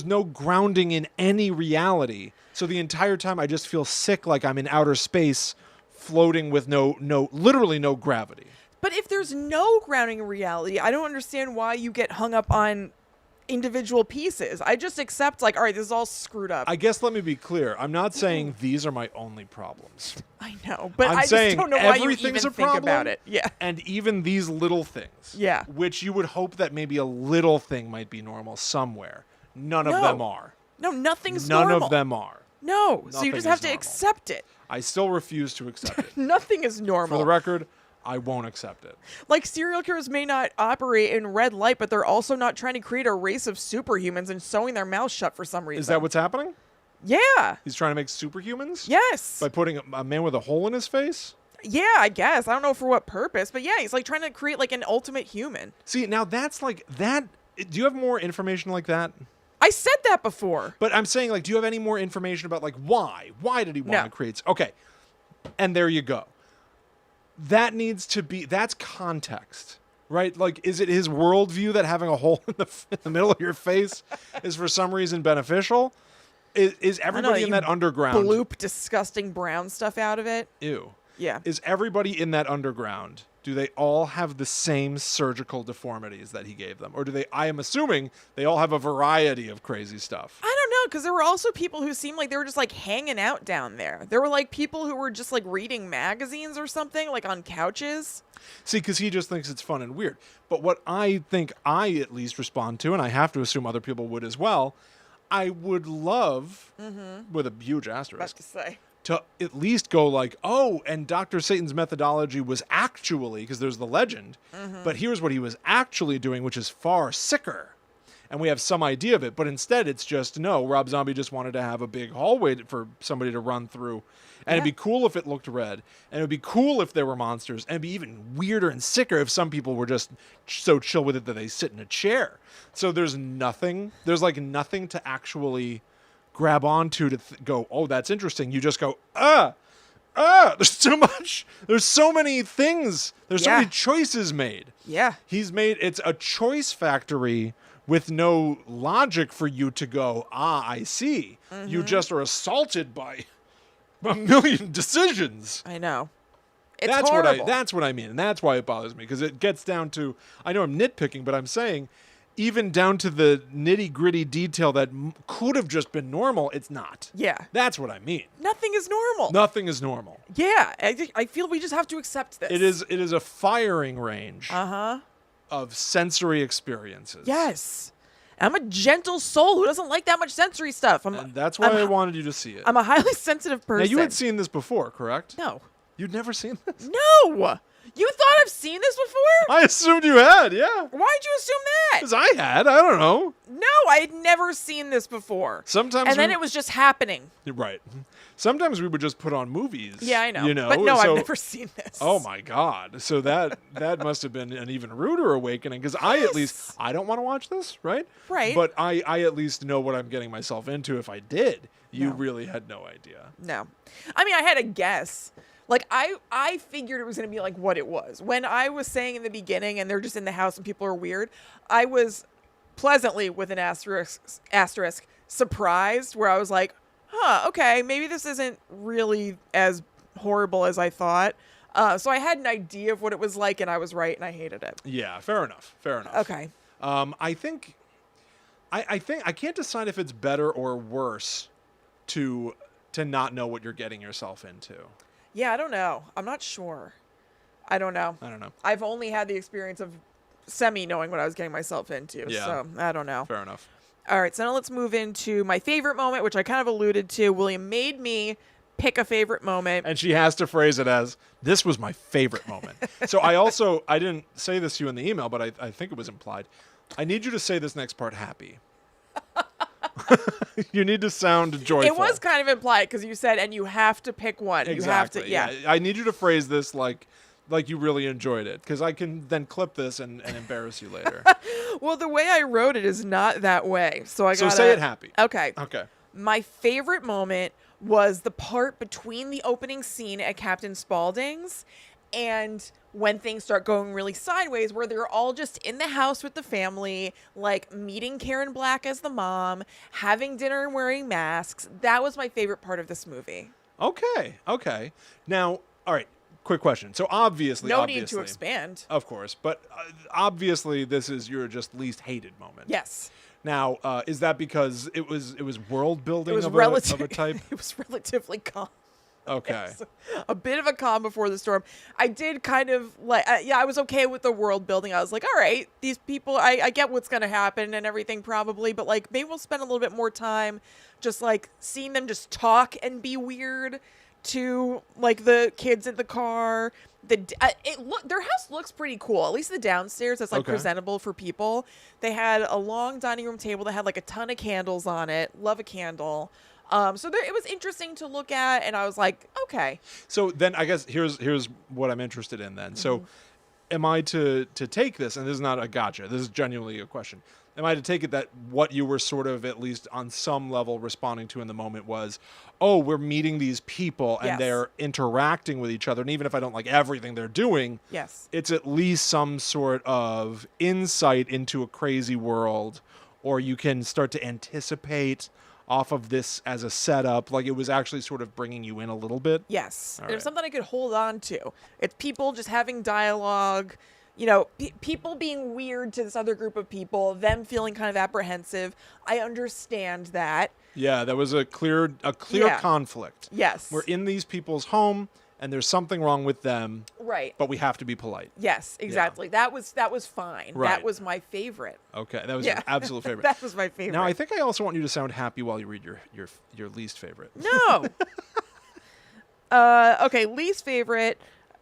no grounding in any reality. So the entire time I just feel sick like I'm in outer space floating with literally no gravity. But if there's no grounding in reality, I don't understand why you get hung up on individual pieces. I just accept, like, all right, this is all screwed up. I guess let me be clear. I'm not saying these are my only problems. I know, but I'm I saying just don't know why you everything's even a think problem, about it. Yeah. And even these little things. Yeah. Which you would hope that maybe a little thing might be normal somewhere. None of them are. No, nothing's None normal. of them are. No, so you Nothing just have is to normal. accept it. I still refuse to accept it. Nothing is normal. For the record, I won't accept it. Like, serial killers may not operate in red light, but they're also not trying to create a race of superhumans and sewing their mouths shut for some reason. Is that what's happening? Yeah. He's trying to make superhumans? Yes. By putting a man with a hole in his face? Yeah, I guess. I don't know for what purpose, but yeah, he's like trying to create like an ultimate human. See, now that's like that. Do you have more information like that? I said that before. But I'm saying, like, do you have any more information about, like, why? Why did he want No. to create? Okay. And there you go. That needs to be, that's context, right? Like, is it his worldview that having a hole in the middle of your face is for some reason beneficial? Is everybody in that underground? Bloop disgusting brown stuff out of it. Ew. Yeah. Is everybody in that underground, do they all have the same surgical deformities that he gave them? Or do they, I am assuming, they all have a variety of crazy stuff? I don't know, because there were also people who seemed like they were just like hanging out down there. There were like people who were just like reading magazines or something, like on couches. See, because he just thinks it's fun and weird. But what I think I at least respond to, and I have to assume other people would as well, I would love, with a huge asterisk, About to say. to at least go like, oh, and Dr. Satan's methodology was actually, because there's the legend, but here's what he was actually doing, which is far sicker. And we have some idea of it, but instead it's just, no, Rob Zombie just wanted to have a big hallway for somebody to run through. And it'd be cool if it looked red. And it would be cool if there were monsters. And it'd be even weirder and sicker if some people were just so chill with it that they sit in a chair. So there's like nothing to actually grab onto to go, oh, that's interesting. You just go, there's too much. There's so many things. There's so many choices made. Yeah. It's a choice factory with no logic for you to go, I see. You just are assaulted by a million decisions. I know. It's horrible. That's what I mean. And that's why it bothers me, because it gets down to, I know I'm nitpicking, but I'm saying, even down to the nitty-gritty detail that could have just been normal, it's not. Yeah. That's what I mean. Nothing is normal. Nothing is normal. Yeah. I feel we just have to accept this. It is a firing range of sensory experiences. Yes. I'm a gentle soul who doesn't like that much sensory stuff. And that's why I wanted you to see it. I'm a highly sensitive person. Now, you had seen this before, correct? No. You'd never seen this? No! You thought I've seen this before? I assumed you had, yeah. Why'd you assume that? Because I had. I don't know. No, I had never seen this before. Sometimes and then it was just happening. Right. Sometimes we would just put on movies. Yeah, I know. You know? But no, so, I've never seen this. Oh, my God. So that must have been an even ruder awakening, because I don't want to watch this, right? Right. But I at least know what I'm getting myself into if I did. You really had no idea. No. I mean, I had a guess. Like, I figured it was going to be like what it was. When I was saying in the beginning, and they're just in the house and people are weird, I was pleasantly, with an asterisk, surprised, where I was like, okay, maybe this isn't really as horrible as I thought. So I had an idea of what it was like, and I was right, and I hated it. Yeah, fair enough. Okay. I think I can't decide if it's better or worse to not know what you're getting yourself into. Yeah, I don't know. I'm not sure. I don't know. I've only had the experience of semi-knowing what I was getting myself into, so I don't know. Fair enough. All right, so now let's move into my favorite moment, which I kind of alluded to. William made me pick a favorite moment. And she has to phrase it as, this was my favorite moment. So I didn't say this to you in the email, but I think it was implied. I need you to say this next part happy. You need to sound joyful. It was kind of implied because you said, and you have to pick one. Exactly. You have to, yeah. I need you to phrase this like you really enjoyed it, because I can then clip this and embarrass you later. Well, the way I wrote it is not that way. So say it happy. Okay. Okay. My favorite moment was the part between the opening scene at Captain Spaulding's and when things start going really sideways, where they're all just in the house with the family, like meeting Karen Black as the mom, having dinner and wearing masks. That was my favorite part of this movie. Okay. Now, all right, quick question. So obviously, need to expand. Of course, but obviously this is your just least hated moment. Yes. Now, is that because it was world building of a type? It was relatively calm. Okay. A bit of a calm before the storm. I did kind of like, I was okay with the world building. I was like, all right, these people, I get what's going to happen and everything probably, but like maybe we'll spend a little bit more time just like seeing them just talk and be weird to like the kids in the car. Their house looks pretty cool. At least the downstairs is like Okay. presentable for people. They had a long dining room table that had like a ton of candles on it. Love a candle. So it was interesting to look at, and I was like, okay. So then I guess here's what I'm interested in then. So am I to take this, and this is not a gotcha, this is genuinely a question. Am I to take it that what you were sort of at least on some level responding to in the moment was, oh, we're meeting these people and Yes. they're interacting with each other, and even if I don't like everything they're doing, Yes. it's at least some sort of insight into a crazy world, or you can start to anticipate off of this as a setup, like it was actually sort of bringing you in a little bit. Yes. All And it right. was something I could hold on to. It's people just having dialogue, people being weird to this other group of people, them feeling kind of apprehensive. I understand that. Yeah, that was a clear Yeah. conflict. Yes. We're in these people's home, and there's something wrong with them, Right. but we have to be polite. Yes, exactly. That was fine. Right. That was my favorite. Okay, that was Yeah. your absolute favorite. That was my favorite. Now, I think I also want you to sound happy while you read your least favorite. No. Okay, least favorite.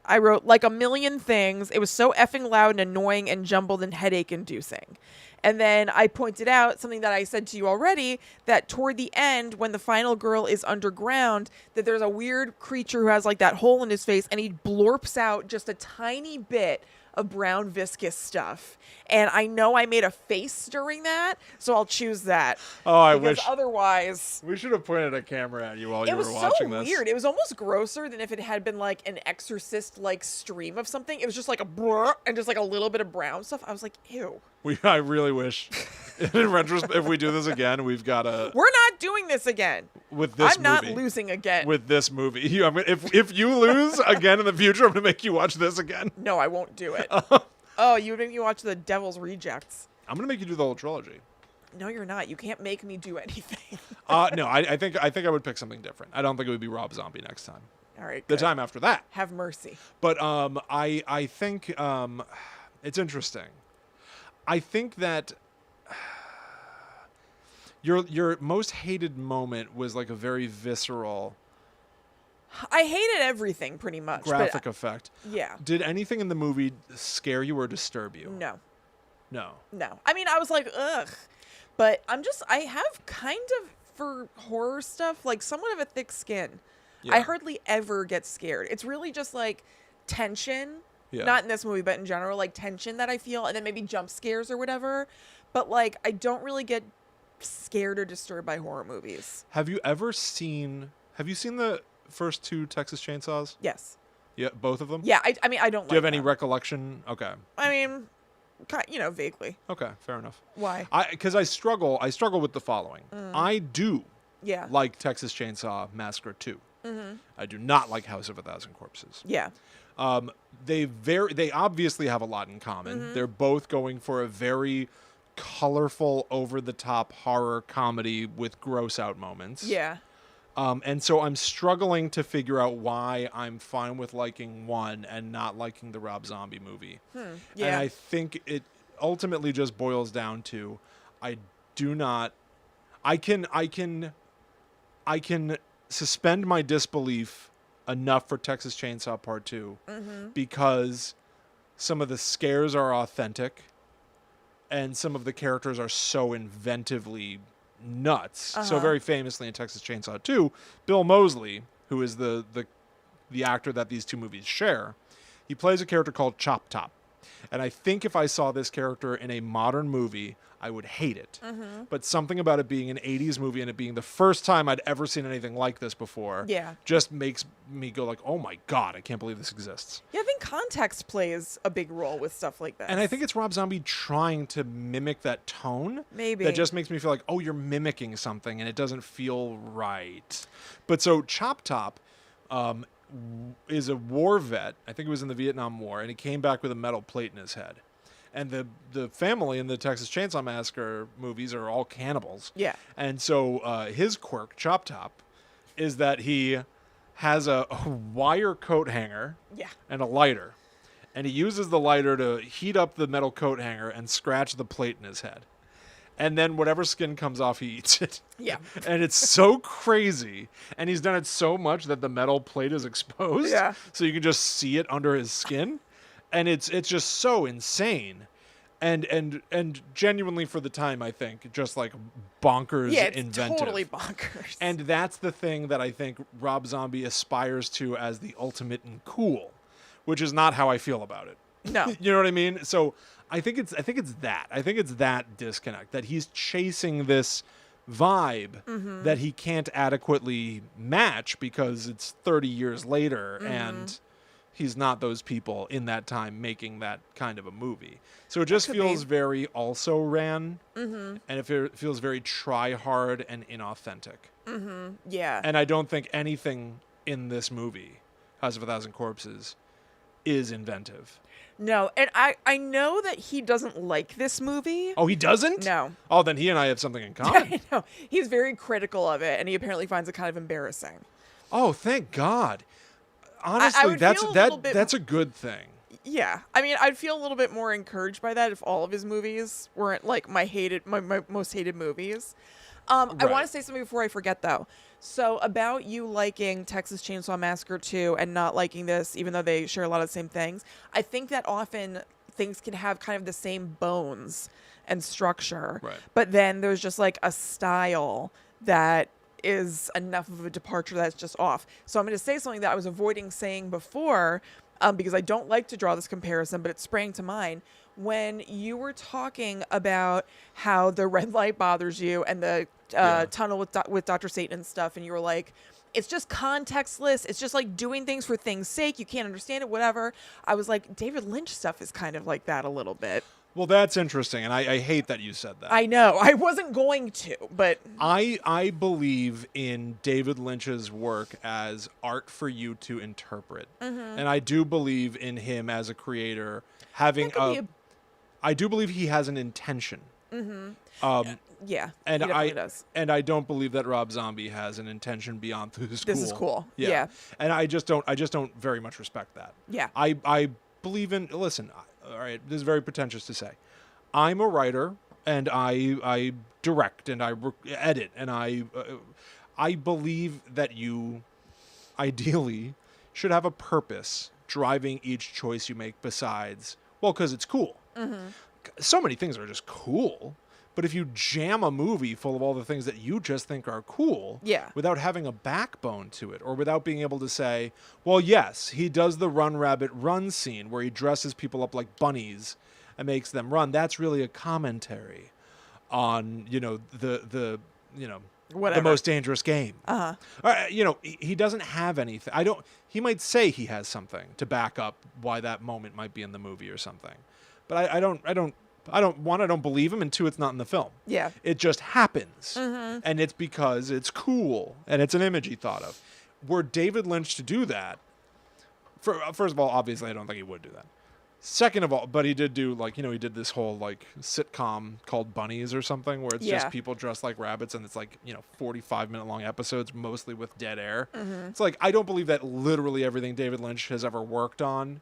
I wrote like a million things. It was so effing loud and annoying and jumbled and headache inducing. And then I pointed out something that I said to you already, that toward the end, when the final girl is underground, that there's a weird creature who has like that hole in his face, and he blorps out just a tiny bit of brown viscous stuff. And I know I made a face during that, so I'll choose that. Oh, I because wish otherwise we should have pointed a camera at you while you it were was so watching this. weird. It was almost grosser than if it had been like an exorcist like stream of something. It was just like a brr and just like a little bit of brown stuff. I was like, ew. I really wish, in retrospect, if we do this again, we've got to We're not doing this again. with this I'm not movie. losing again. With this movie. If you lose again in the future, I'm going to make you watch this again. No, I won't do it. Oh, you would make me watch The Devil's Rejects. I'm going to make you do the whole trilogy. No, you're not. You can't make me do anything. No, I think I would pick something different. I don't think it would be Rob Zombie next time. All right. The good. time after that. Have mercy. But I think it's interesting. I think that your most hated moment was like a very visceral I hated everything pretty much. graphic but, effect. yeah. Did anything in the movie scare you or disturb you? No. No. No. I mean, I was like, ugh. But I have kind of, for horror stuff, like somewhat of a thick skin. Yeah. I hardly ever get scared. It's really just like tension. Yeah. Not in this movie, but in general, like tension that I feel, and then maybe jump scares or whatever. But like, I don't really get scared or disturbed by horror movies. Have you seen the first two Texas Chainsaws? Yes. Yeah, both of them? Yeah, I mean, I don't like Do you have any them. recollection? Okay. I mean, vaguely. Okay, fair enough. Why? Because I struggle with the following. I do Yeah. like Texas Chainsaw Massacre 2. I do not like House of a Thousand Corpses. Yeah. They obviously have a lot in common. They're both going for a very colorful, over-the-top horror comedy with gross-out moments. Yeah. And so I'm struggling to figure out why I'm fine with liking one and not liking the Rob Zombie movie. And Yeah. I think it ultimately just boils down to I can suspend my disbelief enough for Texas Chainsaw Part 2 because some of the scares are authentic and some of the characters are so inventively nuts. So very famously in Texas Chainsaw 2, Bill Moseley, who is the actor that these two movies share, he plays a character called Chop Top. And I think if I saw this character in a modern movie, I would hate it. But something about it being an 80s movie and it being the first time I'd ever seen anything like this before Yeah. just makes me go like, oh my God, I can't believe this exists. Yeah, I think context plays a big role with stuff like that. And I think it's Rob Zombie trying to mimic that tone. Maybe. That just makes me feel like, oh, you're mimicking something and it doesn't feel right. But so Chop Top is a war vet. I think it was in the Vietnam War. And he came back with a metal plate in his head. And the family in the Texas Chainsaw Massacre movies are all cannibals. Yeah. And so his quirk, Chop Top, is that he has a wire coat hanger Yeah. and a lighter. And he uses the lighter to heat up the metal coat hanger and scratch the plate in his head. and then whatever skin comes off, he eats it. Yeah. And it's so crazy. And he's done it so much that the metal plate is exposed. Yeah. So you can just see it under his skin. And it's just so insane. And genuinely for the time, I think, just like bonkers Yeah, it's inventive. totally bonkers. And that's the thing that I think Rob Zombie aspires to as the ultimate in cool, which is not how I feel about it. No. You know what I mean? So I think it's that. I think it's that disconnect, that he's chasing this vibe that he can't adequately match because it's 30 years later and he's not those people in that time making that kind of a movie. So it just feels very also ran, and it feels very try hard and inauthentic. Yeah. And I don't think anything in this movie, House of a Thousand Corpses, is inventive. No, and I know that he doesn't like this movie. Oh, he doesn't? No. Oh, then he and I have something in common. I know. He's very critical of it, and he apparently finds it kind of embarrassing. Oh, thank God. Honestly, would feel a little bit- that's a good thing. Yeah. I mean, I'd feel a little bit more encouraged by that if all of his movies weren't like my most hated movies. I Right. want to say something before I forget, though. So about you liking Texas Chainsaw Massacre 2 and not liking this, even though they share a lot of the same things, I think that often things can have kind of the same bones and structure. Right. But then there's just like a style that is enough of a departure that's just off. So I'm going to say something that I was avoiding saying before because I don't like to draw this comparison, but it sprang to mind. When you were talking about how the red light bothers you and the tunnel with Dr. Satan and stuff, and you were like, it's just contextless. It's just like doing things for things' sake. You can't understand it, whatever. I was like, David Lynch stuff is kind of like that a little bit. Well, that's interesting, and I hate that you said that. I know. I wasn't going to, but... I believe in David Lynch's work as art for you to interpret. And I do believe in him as a creator having I do believe he has an intention. Yeah, and he definitely does. And I don't believe that Rob Zombie has an intention beyond this is cool. Yeah. And I just don't very much respect that. Yeah. I believe in, listen, all right, this is very pretentious to say. I'm a writer and I direct and I edit and I believe that you ideally should have a purpose driving each choice you make besides, well, because it's cool. So many things are just cool. But if you jam a movie full of all the things that you just think are cool, without having a backbone to it, or without being able to say, well, yes, he does the Run Rabbit Run scene where he dresses people up like bunnies and makes them run. That's really a commentary on, the most dangerous game. He doesn't have anything. He might say he has something to back up why that moment might be in the movie or something. But I don't believe him, and two, it's not in the film. Yeah. It just happens. And it's because it's cool and it's an image he thought of. Were David Lynch to do that, first of all, obviously I don't think he would do that. Second of all, but he did do he did this whole sitcom called Bunnies or something where it's just people dressed like rabbits and it's 45-minute long episodes, mostly with dead air. It's I don't believe that literally everything David Lynch has ever worked on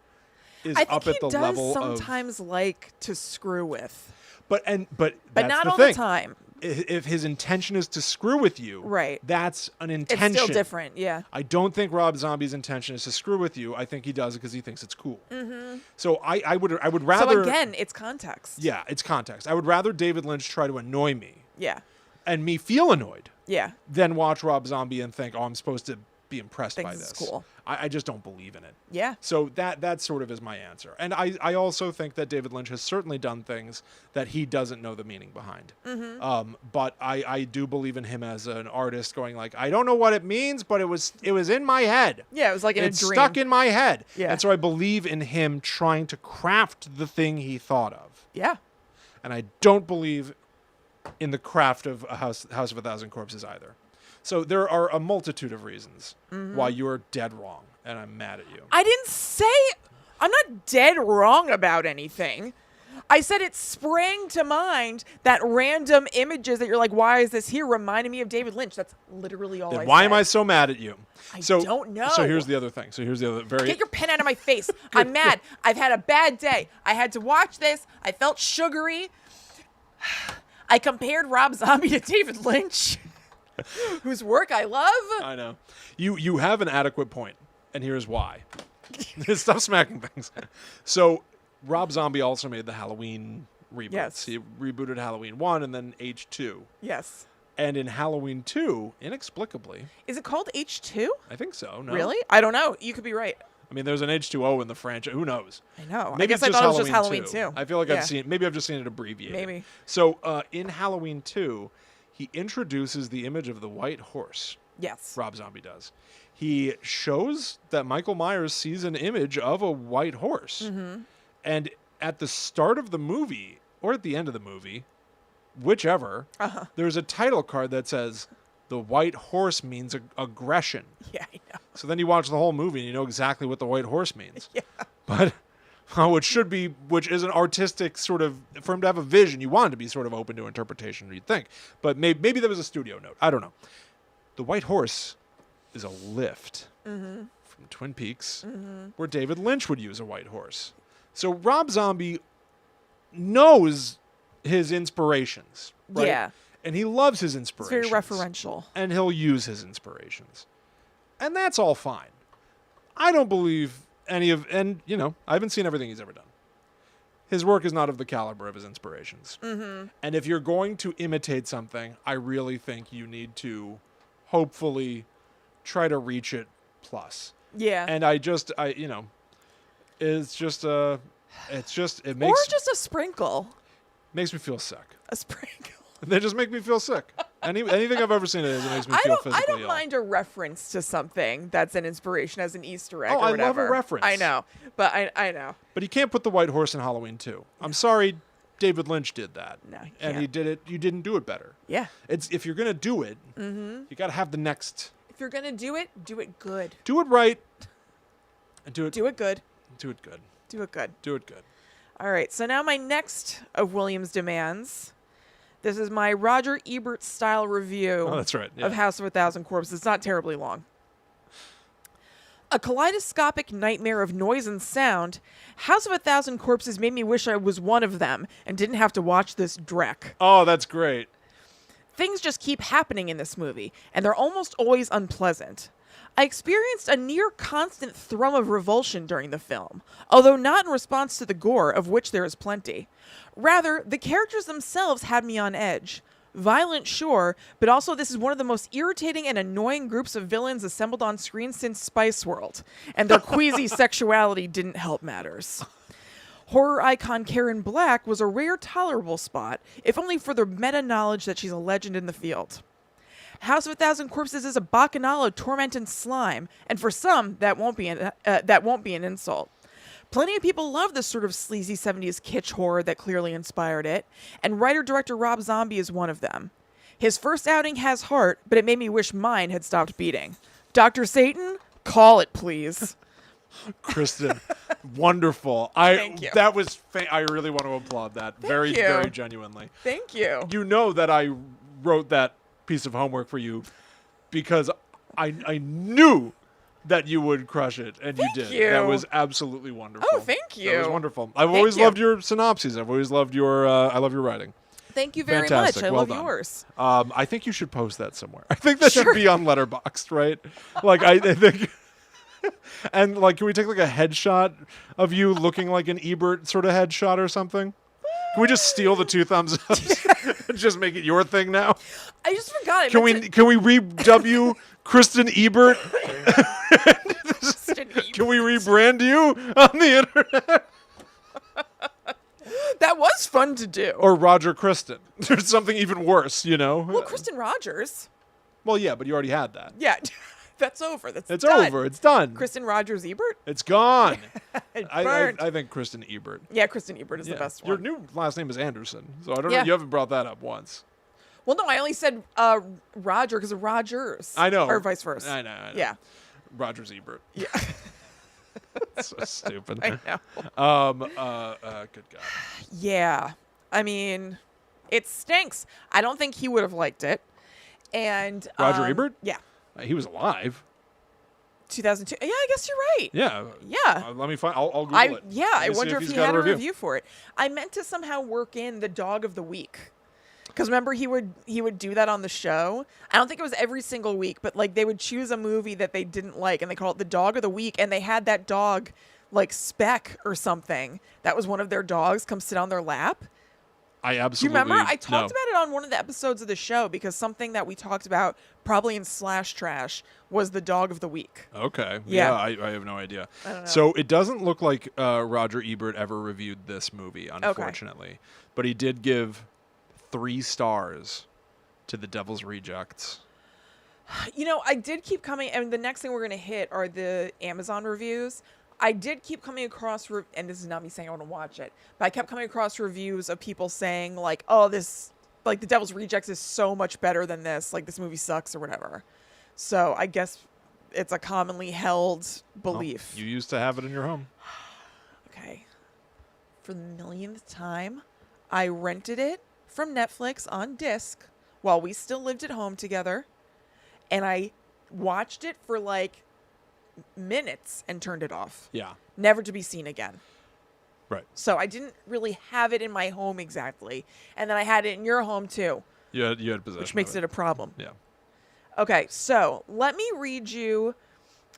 is up at the level of... I think he does sometimes like to screw with. But that's not the all thing. the time. If his intention is to screw with you, that's an intention. It's still different, yeah. I don't think Rob Zombie's intention is to screw with you. I think he does it because he thinks it's cool. So I would rather... So again, it's context. Yeah, it's context. I would rather David Lynch try to annoy me. Yeah. And me feel annoyed. Yeah. Than watch Rob Zombie and think, I'm supposed to be impressed by this. This is cool. I just don't believe in it. Yeah. So that sort of is my answer. And I also think that David Lynch has certainly done things that he doesn't know the meaning behind. But I do believe in him as an artist going I don't know what it means, but it was in my head. Yeah, it was like in a dream. It's stuck in my head. Yeah. And so I believe in him trying to craft the thing he thought of. Yeah. And I don't believe in the craft of a House of a Thousand Corpses either. So there are a multitude of reasons why you are dead wrong, and I'm mad at you. I didn't say... I'm not dead wrong about anything. I said it sprang to mind that random images that you're like, why is this here, reminding me of David Lynch. That's literally all I said. Why am I so mad at you? I don't know. So here's the other thing. Get your pen out of my face. I'm mad. I've had a bad day. I had to watch this. I felt sugary. I compared Rob Zombie to David Lynch, whose work I love. I know. You have an adequate point, and here's why. Stop smacking things. So, Rob Zombie also made the Halloween reboots. Yes. He rebooted Halloween 1 and then H2. Yes. And in Halloween 2, inexplicably, Is it called H2? I think so. No? Really? I don't know. You could be right. I mean, there's an H2O in the franchise. Who knows? I know. Maybe I guess it's I just thought it was just Halloween 2. I feel like Yeah. maybe I've just seen it abbreviated. Maybe. So in Halloween 2, he introduces the image of the white horse. Yes. Rob Zombie does. He shows that Michael Myers sees an image of a white horse. Mm-hmm. And at the start of the movie, or at the end of the movie, whichever, there's a title card that says, "The white horse means aggression." Yeah, I know. So then you watch the whole movie and you know exactly what the white horse means. Yeah. But which is an artistic sort of, for him to have a vision, you want it to be sort of open to interpretation, you'd think. But maybe there was a studio note. I don't know. The white horse is a lift from Twin Peaks where David Lynch would use a white horse. So Rob Zombie knows his inspirations, right? Yeah. And he loves his It's inspirations. very referential. And he'll use his inspirations. And that's all fine. I don't believe I haven't seen everything he's ever done. His work is not of the caliber of his inspirations. Mm-hmm. And if you're going to imitate something, I really think you need to hopefully try to reach it plus. Yeah. And it makes or just a sprinkle. makes me feel sick. A sprinkle. They just make me feel sick. Anything I've ever seen it makes me feel physically I don't ill. mind a reference to something that's an inspiration as an Easter egg Oh, or I whatever. love a reference. I know. But I know. But you can't put the white horse in Halloween 2. I'm sorry, David Lynch did that. No, you and he can't. did it. You didn't do it better. Yeah. If you're gonna do it, you got to have the next. If you're going to do it good. Do it right. And do it. Do it good. Do it good. Do it good. Do it good. All right. So now my next of Williams' demands. This is my Roger Ebert style review Oh, that's right. Yeah. of House of a Thousand Corpses. It's not terribly long. A kaleidoscopic nightmare of noise and sound, House of a Thousand Corpses made me wish I was one of them and didn't have to watch this dreck. Oh, that's great. Things just keep happening in this movie, and they're almost always unpleasant. I experienced a near constant thrum of revulsion during the film, although not in response to the gore, of which there is plenty. Rather, the characters themselves had me on edge. Violent, sure, but also this is one of the most irritating and annoying groups of villains assembled on screen since Spice World, and their queasy sexuality didn't help matters. Horror icon Karen Black was a rare tolerable spot, if only for the meta-knowledge that she's a legend in the field. House of a Thousand Corpses is a bacchanal of torment and slime, and for some, that won't be an insult. Plenty of people love this sort of sleazy 70s kitsch horror that clearly inspired it, and writer-director Rob Zombie is one of them. His first outing has heart, but it made me wish mine had stopped beating. Dr. Satan, call it, please. Kristen, wonderful. Thank you. That was. I really want to applaud that. Very, you. very genuinely. Thank you. You know that I wrote that piece of homework for you because I knew that you would crush it, and you did. you. That was absolutely wonderful. Oh, thank you. That was wonderful. I've Thank always you. loved your synopses. I've always loved your. I love your writing. Thank you very Fantastic. much. I Well love done. yours. I think you should post that somewhere. I think that Sure. should be on Letterboxd, right? Like I think. And like, can we take like a headshot of you looking like an Ebert sort of headshot or something? Can we just steal the 2 thumbs up and just make it your thing now? I just forgot. Can we re-W Kristen Ebert? Can we rebrand you on the internet? That was fun to do. Or Roger Kristen? There's something even worse, you know? Well, Kristen Rogers. Well, yeah, but you already had that. Yeah, that's over. It's It's done. over. It's done. Kristen Rogers Ebert. It's gone. It I burned. think Kristen Ebert. Yeah, Kristen Ebert is Yeah. the best Your one. new last name is Anderson, so I don't know. Yeah. You haven't brought that up once. Well, no, I only said Roger because of Rogers. I know. Or vice versa. I know. Yeah. Rogers Ebert. Yeah. So stupid. I know. Good God. Yeah. I mean, it stinks. I don't think he would have liked it. And Roger Ebert? Yeah. He was alive. 2002. Yeah, I guess you're right. Yeah. Yeah. Let me find. I'll Google it. Yeah, Let I me see wonder if he's he got had a review for it. I meant to somehow work in the dog of the week. Because remember, he would do that on the show. I don't think it was every single week, but like they would choose a movie that they didn't like, and they call it the dog of the week. And they had that dog, like Speck or something. That was one of their dogs. Come sit on their lap. I absolutely. Do you remember? I talked no. about it on one of the episodes of the show because something that we talked about probably in Slash Trash was the dog of the week. Okay. Yeah. I have no idea. I don't know. So it doesn't look like Roger Ebert ever reviewed this movie, unfortunately. But he did give 3 stars to The Devil's Rejects. You know, I did keep coming, and the next thing we're going to hit are the Amazon reviews. I did keep coming across, and this is not me saying I want to watch it, but I kept coming across reviews of people saying, like, oh, this, like, The Devil's Rejects is so much better than this. Like, this movie sucks or whatever. So I guess it's a commonly held belief. Well, you used to have it in your home. Okay. For the millionth time, I rented it from Netflix on disc while we still lived at home together, and I watched it for like minutes and turned it off. Yeah. Never to be seen again. Right. So I didn't really have it in my home exactly, and then I had it in your home too, You had possession, which makes of it a problem. Yeah. Okay, so let me read you.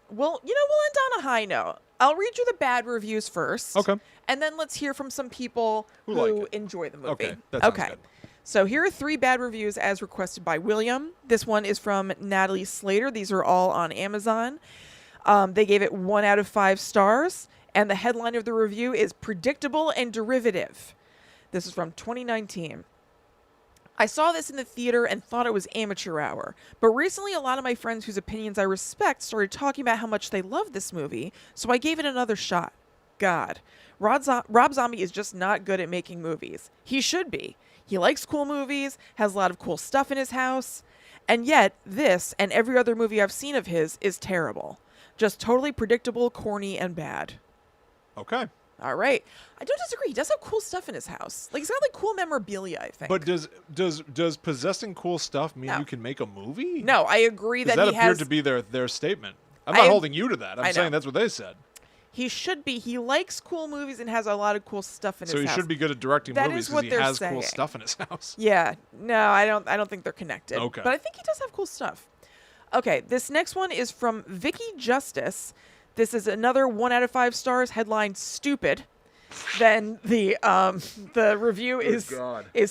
Well, we'll end on a high note. I'll read you the bad reviews first. Okay. And then let's hear from some people Who like who it. enjoy the movie. Okay, that sounds good. So here are 3 bad reviews as requested by William. This one is from Natalie Slater. These are all on Amazon. They gave it 1 out of 5 stars. And the headline of the review is predictable and derivative. This is from 2019. I saw this in the theater and thought it was amateur hour. But recently, a lot of my friends whose opinions I respect started talking about how much they love this movie, so I gave it another shot. God. Rob Zombie is just not good at making movies. He should be. He likes cool movies, has a lot of cool stuff in his house, and yet this and every other movie I've seen of his is terrible. Just totally predictable, corny, and bad. Okay. All right. I don't disagree. He does have cool stuff in his house. Like, he's got, like, cool memorabilia, I think. But does possessing cool stuff mean No. you can make a movie? No, I agree that that he appeared has... to be their statement. I'm not holding you to that. I I'm saying know. that's what they said. He should be. He likes cool movies and has a lot of cool stuff in So his he house. should be good at directing That movies is what because he they're has saying. cool stuff in his house. Yeah. No, I don't think they're connected. Okay. But I think he does have cool stuff. Okay, this next one is from Vicky Justice. This is another 1 out of 5 stars, headline stupid. Then the review is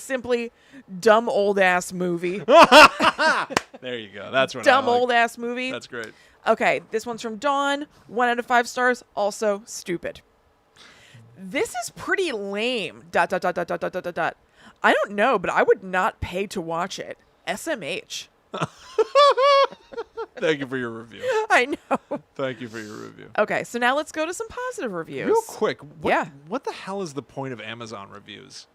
simply dumb old ass movie. There you go. That's what Dumb I like. old ass movie. That's great. Okay, this one's from Dawn. 1 out of 5 stars, also stupid. This is pretty lame. ... I don't know, but I would not pay to watch it. SMH. Thank you for your review. I know. Thank you for your review. Okay, so now let's go to some positive reviews. Real quick, Yeah. what the hell is the point of Amazon reviews?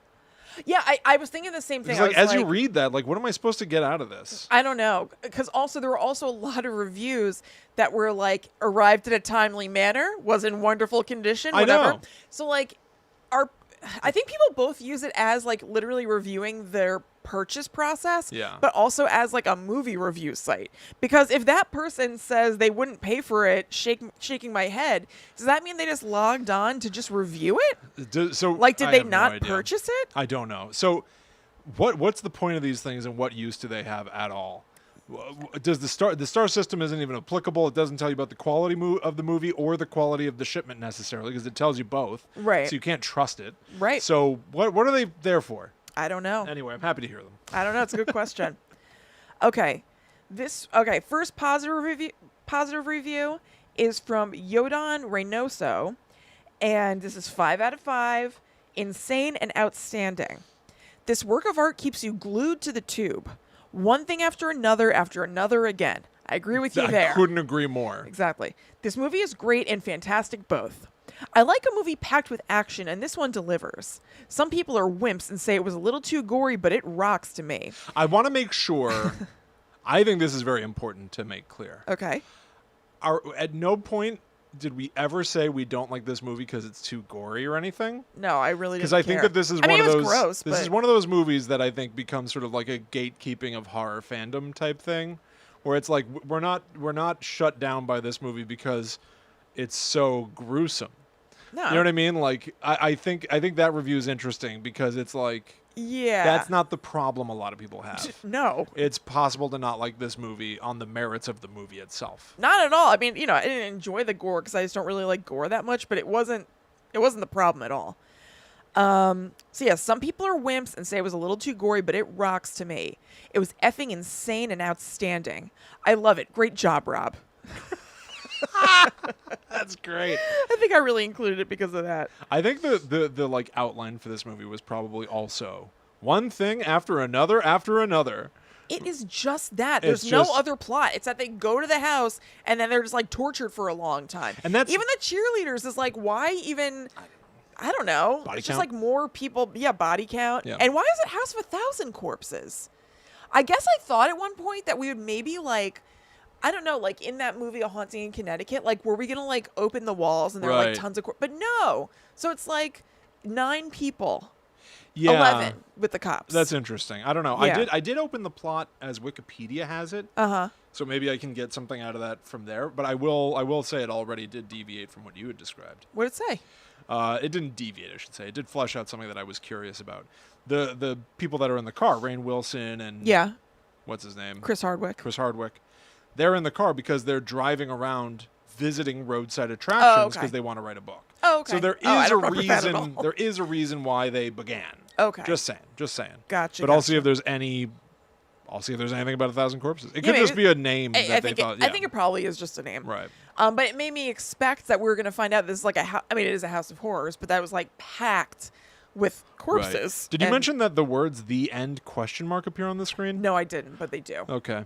Yeah, I was thinking the same thing. It's I like, was as you read that, like, what am I supposed to get out of this? I don't know, because also there were also a lot of reviews that were like arrived at a timely manner, was in wonderful condition, I whatever. know. So like, I think people both use it as like literally reviewing their purchase process, Yeah. but also as like a movie review site. Because if that person says they wouldn't pay for it, shaking my head, does that mean they just logged on to just review it? So, Like, did I they have no not idea. purchase it? I don't know. So, what's the point of these things, and what use do they have at all? Does the star system isn't even applicable? It doesn't tell you about the quality of the movie or the quality of the shipment necessarily, because it tells you both. Right. So you can't trust it. Right. So what are they there for? I don't know. Anyway, I'm happy to hear them. I don't know. It's a good question. Okay. First positive review is from Yodan Reynoso, and this is 5 out of 5. Insane and outstanding. This work of art keeps you glued to the tube. One thing after another again. I agree with you there. I couldn't agree more. Exactly. This movie is great and fantastic both. I like a movie packed with action, and this one delivers. Some people are wimps and say it was a little too gory, but it rocks to me. I want to make sure. I think this is very important to make clear. Okay. At no point did we ever say we don't like this movie because it's too gory or anything. No, I really didn't Because I think care. that this is I mean, one of it those. was gross, this but... is one of those movies that I think becomes sort of like a gatekeeping of horror fandom type thing, where it's like we're not shut down by this movie because it's so gruesome. No. You know what I mean? Like, I think that review is interesting because it's like, Yeah. that's not the problem a lot of people have. No. It's possible to not like this movie on the merits of the movie itself. Not at all. I mean, I didn't enjoy the gore because I just don't really like gore that much, but it wasn't the problem at all. So yeah, some people are wimps and say it was a little too gory, but it rocks to me. It was effing insane and outstanding. I love it. Great job, Rob. That's great. I think I really included it because of that. I think the like outline for this movie was probably also one thing after another after another. It is just that. There's no other plot. It's that they go to the house and then they're just like tortured for a long time. And that's even the cheerleaders is like, why even? I don't know. Body it's just count? like more people. Yeah, body count. Yeah. And why is it House of 1,000 Corpses? I guess I thought at one point that we would maybe like, I don't know, like in that movie A Haunting in Connecticut, like were we gonna like open the walls and there are like tons of but no. So it's like 9 people. Yeah. 11 with the cops. That's interesting. I don't know. Yeah. I did open the plot as Wikipedia has it. Uh-huh. So maybe I can get something out of that from there. But I will say it already did deviate from what you had described. What did it say? It didn't deviate, I should say. It did flesh out something that I was curious about. The people that are in the car, Rainn Wilson and Yeah. what's his name? Chris Hardwick. Chris Hardwick. They're in the car because they're driving around visiting roadside attractions because they want to write a book. Oh, okay. So there is I a don't remember that at reason. all. There is a reason why they began. Okay. Just saying. Gotcha. But I'll see if there's anything about 1,000 Corpses. It could maybe. just be a name that they thought. I think it probably is just a name. Right. But it made me expect that we were going to find out this is like it is a house of horrors, but that was like packed with corpses. Right. Did you mention that the words "the end?" appear on the screen? No, I didn't, but they do. Okay.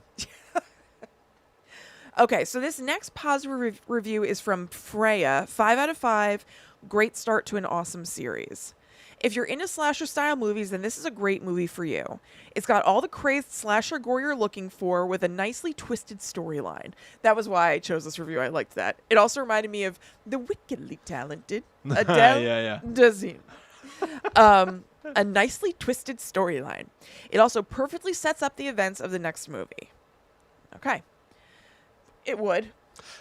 Okay, so this next positive review is from Freya. 5 out of 5. Great start to an awesome series. If you're into slasher-style movies, then this is a great movie for you. It's got all the crazed slasher gore you're looking for with a nicely twisted storyline. That was why I chose this review. I liked that. It also reminded me of the wickedly talented Adele Yeah. Dazeem. A nicely twisted storyline. It also perfectly sets up the events of the next movie. Okay. It would.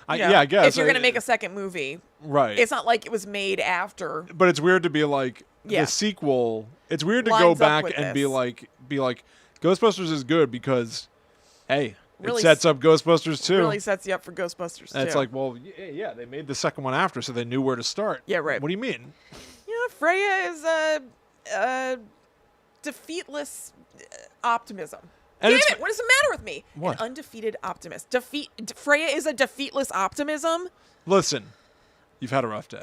I guess. If you're going to make a second movie. Right. It's not like it was made after. But it's weird to be like the sequel. It's weird to go back and be like Ghostbusters is good because, hey, Really it sets up Ghostbusters too. Really sets you up for Ghostbusters too. And it's like, well, yeah, they made the second one after, so they knew where to start. Yeah, right. What do you mean? Freya is a defeatless optimism. And Damn it! What is the matter with me? What? An undefeated optimist. Freya is a defeatless optimism. Listen, you've had a rough day.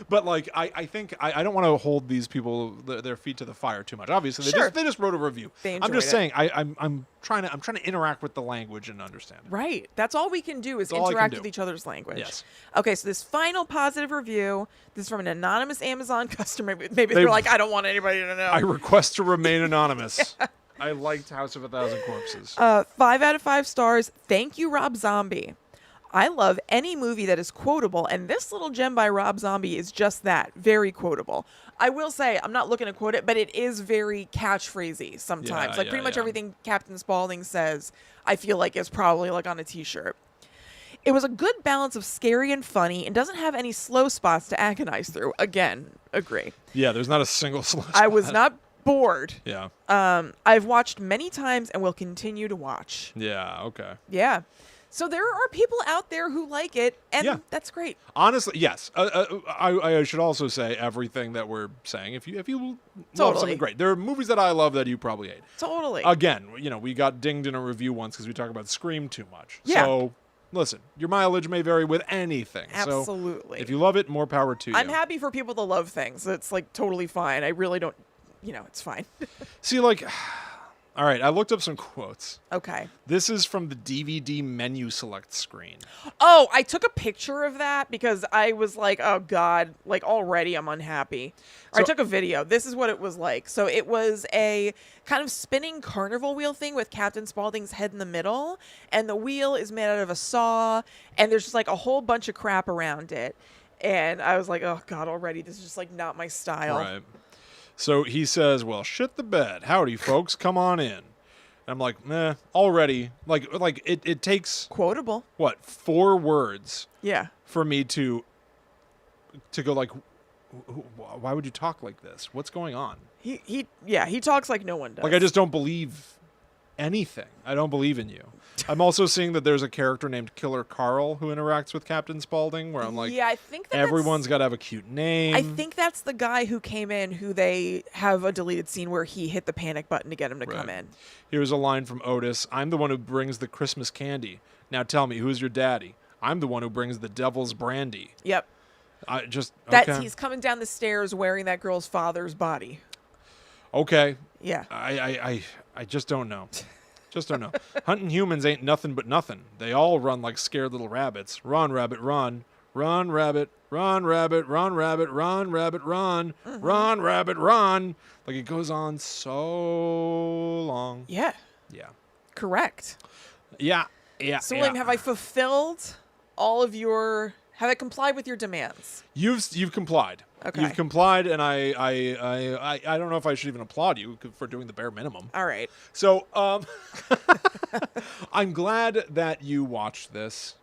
But like, I think I don't want to hold these people their feet to the fire too much. Obviously, they just wrote a review. I'm just saying, I'm trying to interact with the language and understand it. Right. That's all we can do is interact with each other's language. Yes. Okay, so this final positive review, this is from an anonymous Amazon customer. Maybe they're like, I don't want anybody to know. I request to remain anonymous. I liked House of 1,000 Corpses. 5 out of 5 stars. Thank you, Rob Zombie. I love any movie that is quotable, and this little gem by Rob Zombie is just that, very quotable. I will say, I'm not looking to quote it, but it is very catchphrasy sometimes. Pretty much everything Captain Spaulding says, I feel like is probably like on a t-shirt. It was a good balance of scary and funny and doesn't have any slow spots to agonize through. Again, agree. Yeah, there's not a single slow spot. I was not bored. Yeah. I've watched many times and will continue to watch. Yeah, okay. Yeah. So there are people out there who like it, and that's great. Honestly, yes. I should also say everything that we're saying. If you love something great, there are movies that I love that you probably hate. Totally. Again, we got dinged in a review once because we talk about Scream too much. Yeah. So listen, your mileage may vary with anything. Absolutely. So if you love it, more power to you. I'm happy for people to love things. It's like totally fine. I really don't. It's fine. See, like. All right, I looked up some quotes. Okay. This is from the DVD menu select screen. Oh, I took a picture of that because I was like, oh, God, like already I'm unhappy. I took a video. This is what it was like. So it was a kind of spinning carnival wheel thing with Captain Spaulding's head in the middle. And the wheel is made out of a saw. And there's just like a whole bunch of crap around it. And I was like, oh, God, already. This is just like not my style. Right. So he says, well, shit the bed. Howdy, folks. Come on in. And I'm like, already. Like it takes... Quotable. What, 4 words Yeah. for me to to go like, why would you talk like this? What's going on? He talks like no one does. Like, I just don't believe anything. I don't believe in you. I'm also seeing that there's a character named Killer Carl who interacts with Captain Spaulding, where I'm like, yeah, I think everyone's got to have a cute name. I think that's the guy who came in, who they have a deleted scene where he hit the panic button to get him to come in. Here's a line from Otis. I'm the one who brings the Christmas candy. Now tell me, who's your daddy? I'm the one who brings the devil's brandy. Yep. Okay. He's coming down the stairs wearing that girl's father's body. Okay. Yeah. I just don't know. Just don't know. Hunting humans ain't nothing but nothing. They all run like scared little rabbits. Run, rabbit, run. Run, rabbit, run, rabbit, run, rabbit, run, rabbit, run. Run, rabbit, run. Like, it goes on so long. Yeah. Yeah. Correct. Yeah. Yeah. So, William, have I fulfilled all of your... Have I complied with your demands? You've complied. Okay. You've complied, and I don't know if I should even applaud you for doing the bare minimum. All right. So, I'm glad that you watched this.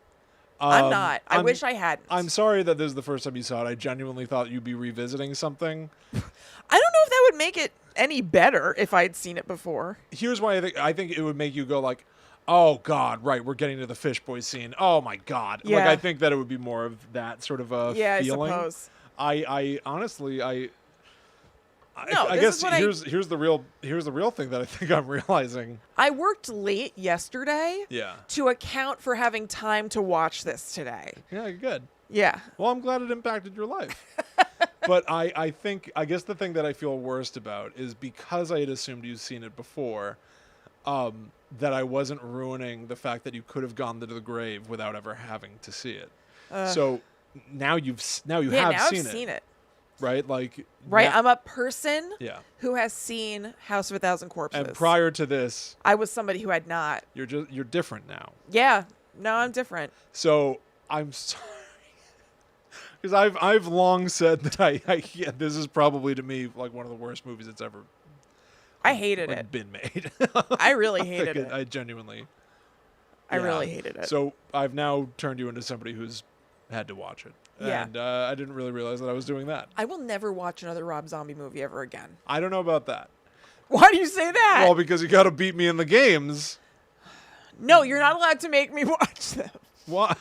I'm not. I wish I hadn't. I'm sorry that this is the first time you saw it. I genuinely thought you'd be revisiting something. I don't know if that would make it any better if I had seen it before. Here's why I think it would make you go like, oh God, right, we're getting to the fish boy scene. Oh my God. Yeah. Like, I think that it would be more of that sort of a feeling. I suppose. I honestly, I No, guess here's the real thing that I think I'm realizing. I worked late yesterday to account for having time to watch this today. Yeah, good. Yeah. Well, I'm glad it impacted your life. But I guess the thing that I feel worst about is because I had assumed you've seen it before, that I wasn't ruining the fact that you could have gone to the grave without ever having to see it. So now you have seen it. Right? Like, right. I'm a person who has seen House of a Thousand Corpses. And prior to this, I was somebody who had not. You're different now. Yeah. No, I'm different. So I'm sorry. Because I've long said that this is probably to me like one of the worst movies that's ever I hated it. Been made. I really hated it. I genuinely. I really hated it. So I've now turned you into somebody who's had to watch it. Yeah. And I didn't really realize that I was doing that. I will never watch another Rob Zombie movie ever again. I don't know about that. Why do you say that? Well, because you got to beat me in the games. No, you're not allowed to make me watch them. What?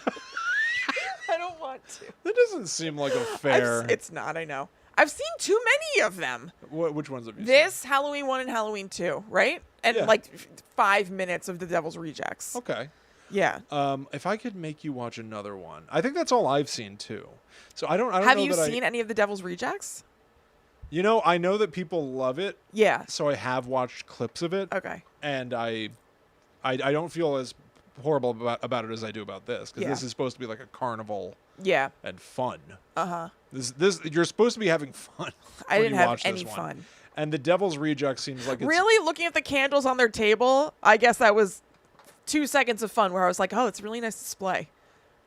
I don't want to. That doesn't seem like a fair. It's not, I know. I've seen too many of them. Which ones have you seen? This, Halloween 1 and Halloween 2, right? And like 5 minutes of The Devil's Rejects. Okay. Yeah. If I could make you watch another one, I think that's all I've seen too. So I don't Have know you that seen any of The Devil's Rejects? You know, I know that people love it. Yeah. So I have watched clips of it. Okay. And I don't feel as horrible about it as I do about this, because this is supposed to be like a carnival. Yeah. And fun. Uh-huh. This you're supposed to be having fun. I didn't have any fun. And The Devil's Reject seems like it's... Really? Looking at the candles on their table, I guess that was 2 seconds of fun where I was like, oh, it's a really nice display.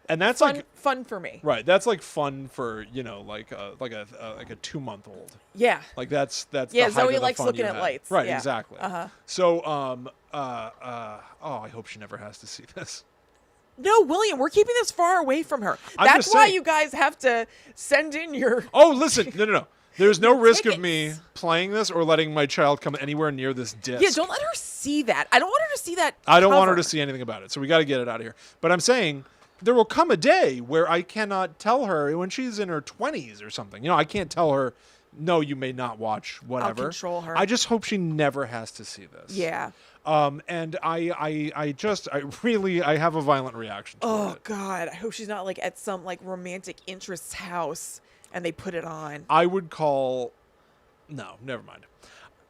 And that's fun for me. Right. That's like fun for, like a 2-month-old. Yeah. Like that's yeah, Zoe likes looking at lights. Right, yeah. exactly. Uh-huh. So I hope she never has to see this. No, William, we're keeping this far away from her. That's why you guys have to send in your... Oh, listen. No. There's no risk of me playing this or letting my child come anywhere near this disc. Yeah, don't let her see that. I don't want her to see that I don't want her to see anything about it, so we got to get it out of here. But I'm saying there will come a day where I cannot tell her when she's in her 20s or something. I can't tell her, no, you may not watch whatever. I'll control her. I just hope she never has to see this. Yeah. And I have a violent reaction to it. Oh, God. I hope she's not like at some like romantic interest's house and they put it on. I would call... No, never mind.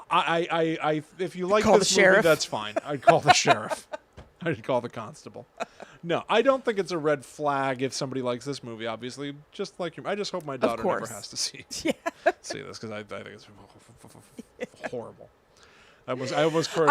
I if you like call this the movie, sheriff. that's fine. I'd call the sheriff. I'd call the constable. No, I don't think it's a red flag if somebody likes this movie, obviously. Just like I just hope my daughter never has to see this, because I think it's horrible. I almost cursed.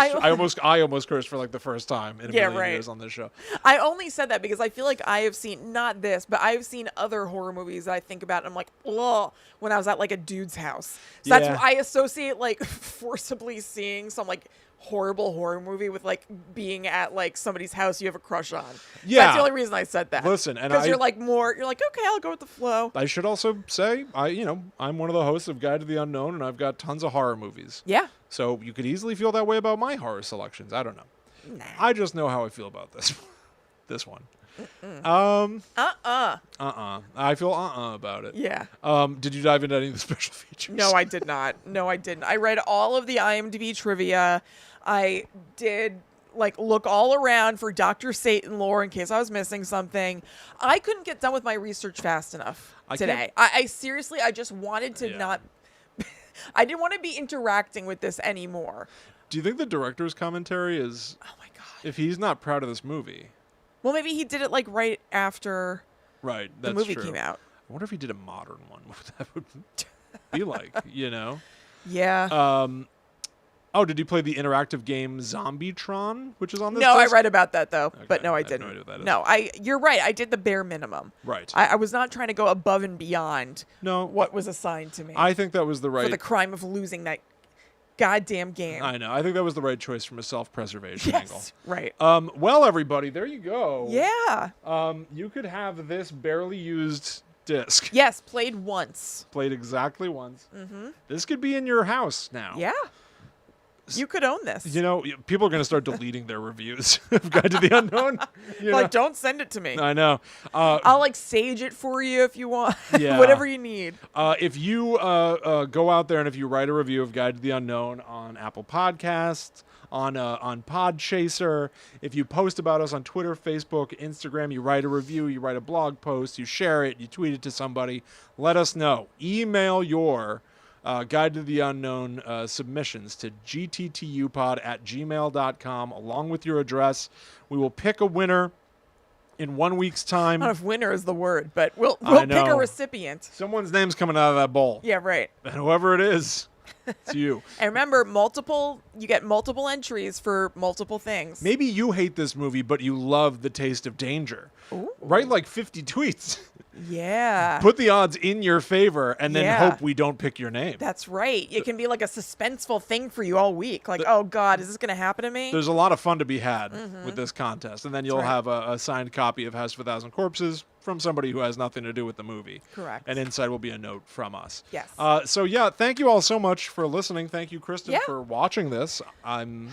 I almost cursed for like the first time in a million years on this show. I only said that because I feel like I have seen not this, but I've seen other horror movies that I think about and I'm like, oh, when I was at like a dude's house. So that's what I associate like forcibly seeing some like horrible horror movie with like being at like somebody's house you have a crush on. Yeah. That's the only reason I said that. Listen, and because you're like, okay, I'll go with the flow. I should also say, I'm one of the hosts of Guide to the Unknown, and I've got tons of horror movies. Yeah. So you could easily feel that way about my horror selections. I don't know. Nah. I just know how I feel about this one. I feel about it. Yeah. Did you dive into any of the special features? No, I did not. No, I didn't. I read all of the IMDb trivia. I did look all around for Dr. Satan lore in case I was missing something. I couldn't get done with my research fast enough today. I seriously, I just wanted to not. I didn't want to be interacting with this anymore. Do you think the director's commentary is? Oh my god! If he's not proud of this movie. Well, maybe he did it right after. Right, the that's movie true. came out. I wonder if he did a modern one. What that would be like, Yeah. Oh, did you play the interactive game Zombietron, which is on this? No, disc? I read about that though, but no, I have didn't. no idea what that is. No, you're right. I did the bare minimum. Right. I was not trying to go above and beyond. No. What was assigned to me. I think that was the right. For the crime of losing that goddamn game. I know. I think that was the right choice from a self-preservation angle. Right. Well, everybody, there you go. Yeah. You could have this barely used disc. Yes, played once. Played exactly once. Mm-hmm. This could be in your house now. Yeah. You could own this. People are going to start deleting their reviews of Guide to the Unknown. Don't send it to me. I know. I'll sage it for you if you want. Yeah. Whatever you need. If you go out there and if you write a review of Guide to the Unknown on Apple Podcasts, on Podchaser, if you post about us on Twitter, Facebook, Instagram, you write a review, you write a blog post, you share it, you tweet it to somebody, let us know. Email your Guide to the Unknown submissions to gttupod@gmail.com along with your address. We will pick a winner in 1 week's time. I don't know if winner is the word, but we'll pick a recipient. Someone's name's coming out of that bowl. Yeah, right. And whoever it is, it's you. And remember, you get multiple entries for multiple things. Maybe you hate this movie, but you love The Taste of Danger. Ooh. Write 50 tweets. Yeah. Put the odds in your favor and then hope we don't pick your name. That's right. It can be a suspenseful thing for you all week. Oh, God, is this going to happen to me? There's a lot of fun to be had with this contest. And then you'll have a signed copy of House of a Thousand Corpses from somebody who has nothing to do with the movie. Correct. And inside will be a note from us. Yes. Thank you all so much for listening. Thank you, Kristen, for watching this. I'm,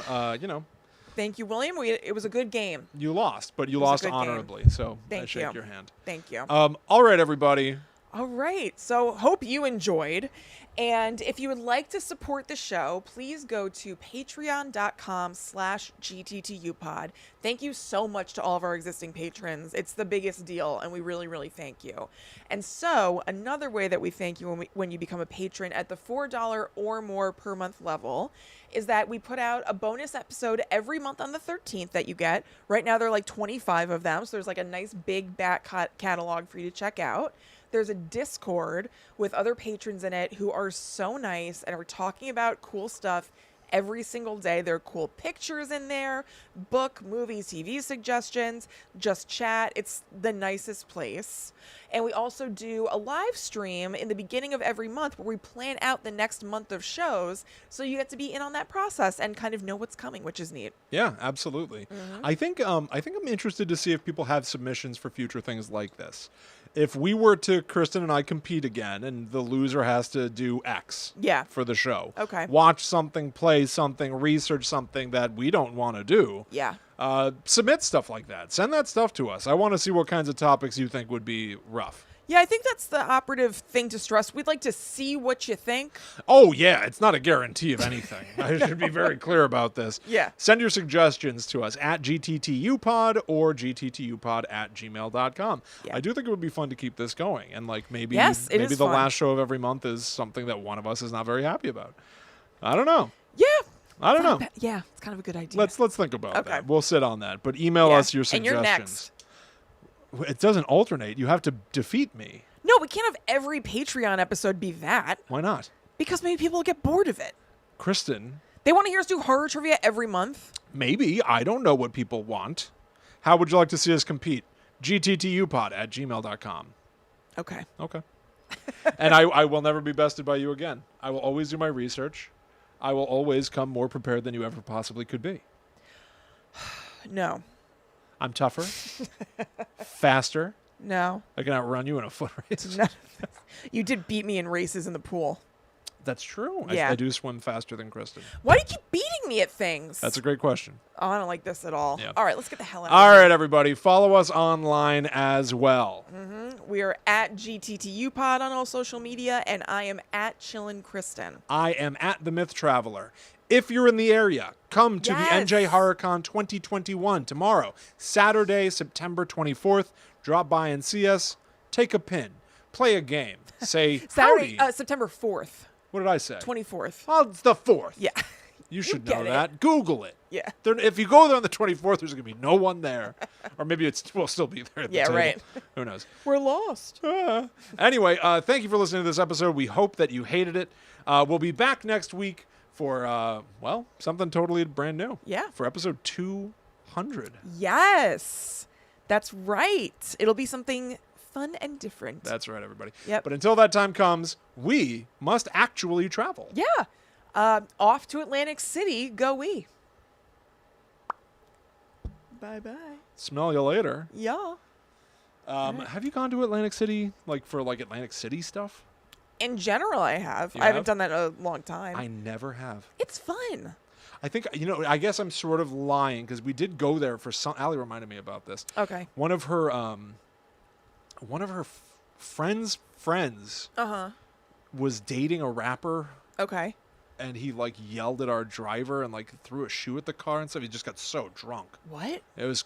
Thank you, William. It was a good game. You lost, but you lost honorably. So I shake your hand. Thank you. All right, everybody. All right. So hope you enjoyed. And if you would like to support the show, please go to patreon.com/gttupod. Thank you so much to all of our existing patrons. It's the biggest deal, and we really, really thank you. And so another way that we thank you when you become a patron at the $4 or more per month level is that we put out a bonus episode every month on the 13th that you get. Right now, there are 25 of them, so there's a nice big back catalog for you to check out. There's a Discord with other patrons in it who are so nice and are talking about cool stuff every single day. There are cool pictures in there, book, movies, TV suggestions, just chat. It's the nicest place. And we also do a live stream in the beginning of every month where we plan out the next month of shows, so you get to be in on that process and kind of know what's coming, which is neat. Yeah, absolutely. I think I'm interested to see if people have submissions for future things like this. If we were to, Kristen and I, compete again, and the loser has to do X for the show. Okay. Watch something, play something, research something that we don't want to do. Yeah. Submit stuff like that. Send that stuff to us. I want to see what kinds of topics you think would be rough. Yeah, I think that's the operative thing to stress. We'd like to see what you think. Oh, yeah. It's not a guarantee of anything. I should be very clear about this. Yeah. Send your suggestions to us at gttupod or gttupod@gmail.com. Yeah. I do think it would be fun to keep this going. And maybe the fun. last show of every month is something that one of us is not very happy about. I don't know. Yeah. I don't know. Yeah, it's kind of a good idea. Let's think about that. We'll sit on that. But email us your suggestions. And you're next. It doesn't alternate. You have to defeat me. No, we can't have every Patreon episode be that. Why not? Because maybe people will get bored of it. Kristen. They want to hear us do horror trivia every month. Maybe. I don't know what people want. How would you like to see us compete? gttupod@gmail.com. Okay. And I will never be bested by you again. I will always do my research. I will always come more prepared than you ever possibly could be. No. I'm tougher, faster. No. I can outrun you in a foot race. None of this. You did beat me in races in the pool. That's true. Yeah. I do swim faster than Kristen. Why do you keep beating me at things? That's a great question. Oh, I don't like this at all. Yeah. All right, let's get the hell out All of here. right, everybody. Follow us online as well. We are at GTTU Pod on all social media, and I am at Chillin' Kristen. I am at The Myth Traveler. If you're in the area, come to Yes. the NJ HorrorCon 2021 tomorrow, Saturday, September 24th. Drop by and see us. Take a pin. Play a game. Say Saturday, howdy. September 4th, What did I say? 24th. Oh, it's the 4th. Yeah. You should get know it. that. Google it. Yeah. If you go there on the 24th, there's going to be no one there. Or maybe we'll still be there at the Yeah, table. right. Who knows? We're lost. Anyway, thank you for listening to this episode. We hope that you hated it. We'll be back next week for, something totally brand new. Yeah. For episode 200. Yes. That's right. It'll be something fun and different. That's right, everybody. Yep. But until that time comes, we must actually travel. Yeah. Off to Atlantic City, go we. Bye-bye. Smell you later. Yeah. Have you gone to Atlantic City, for Atlantic City stuff? In general, I have. You I haven't have? done that in a long time. I never have. It's fun. I think, I guess I'm sort of lying because we did go there for some. Allie reminded me about this. Okay. One of her friends Uh-huh. was dating a rapper, Okay. and he yelled at our driver and threw a shoe at the car and stuff. He just got so drunk. What? It was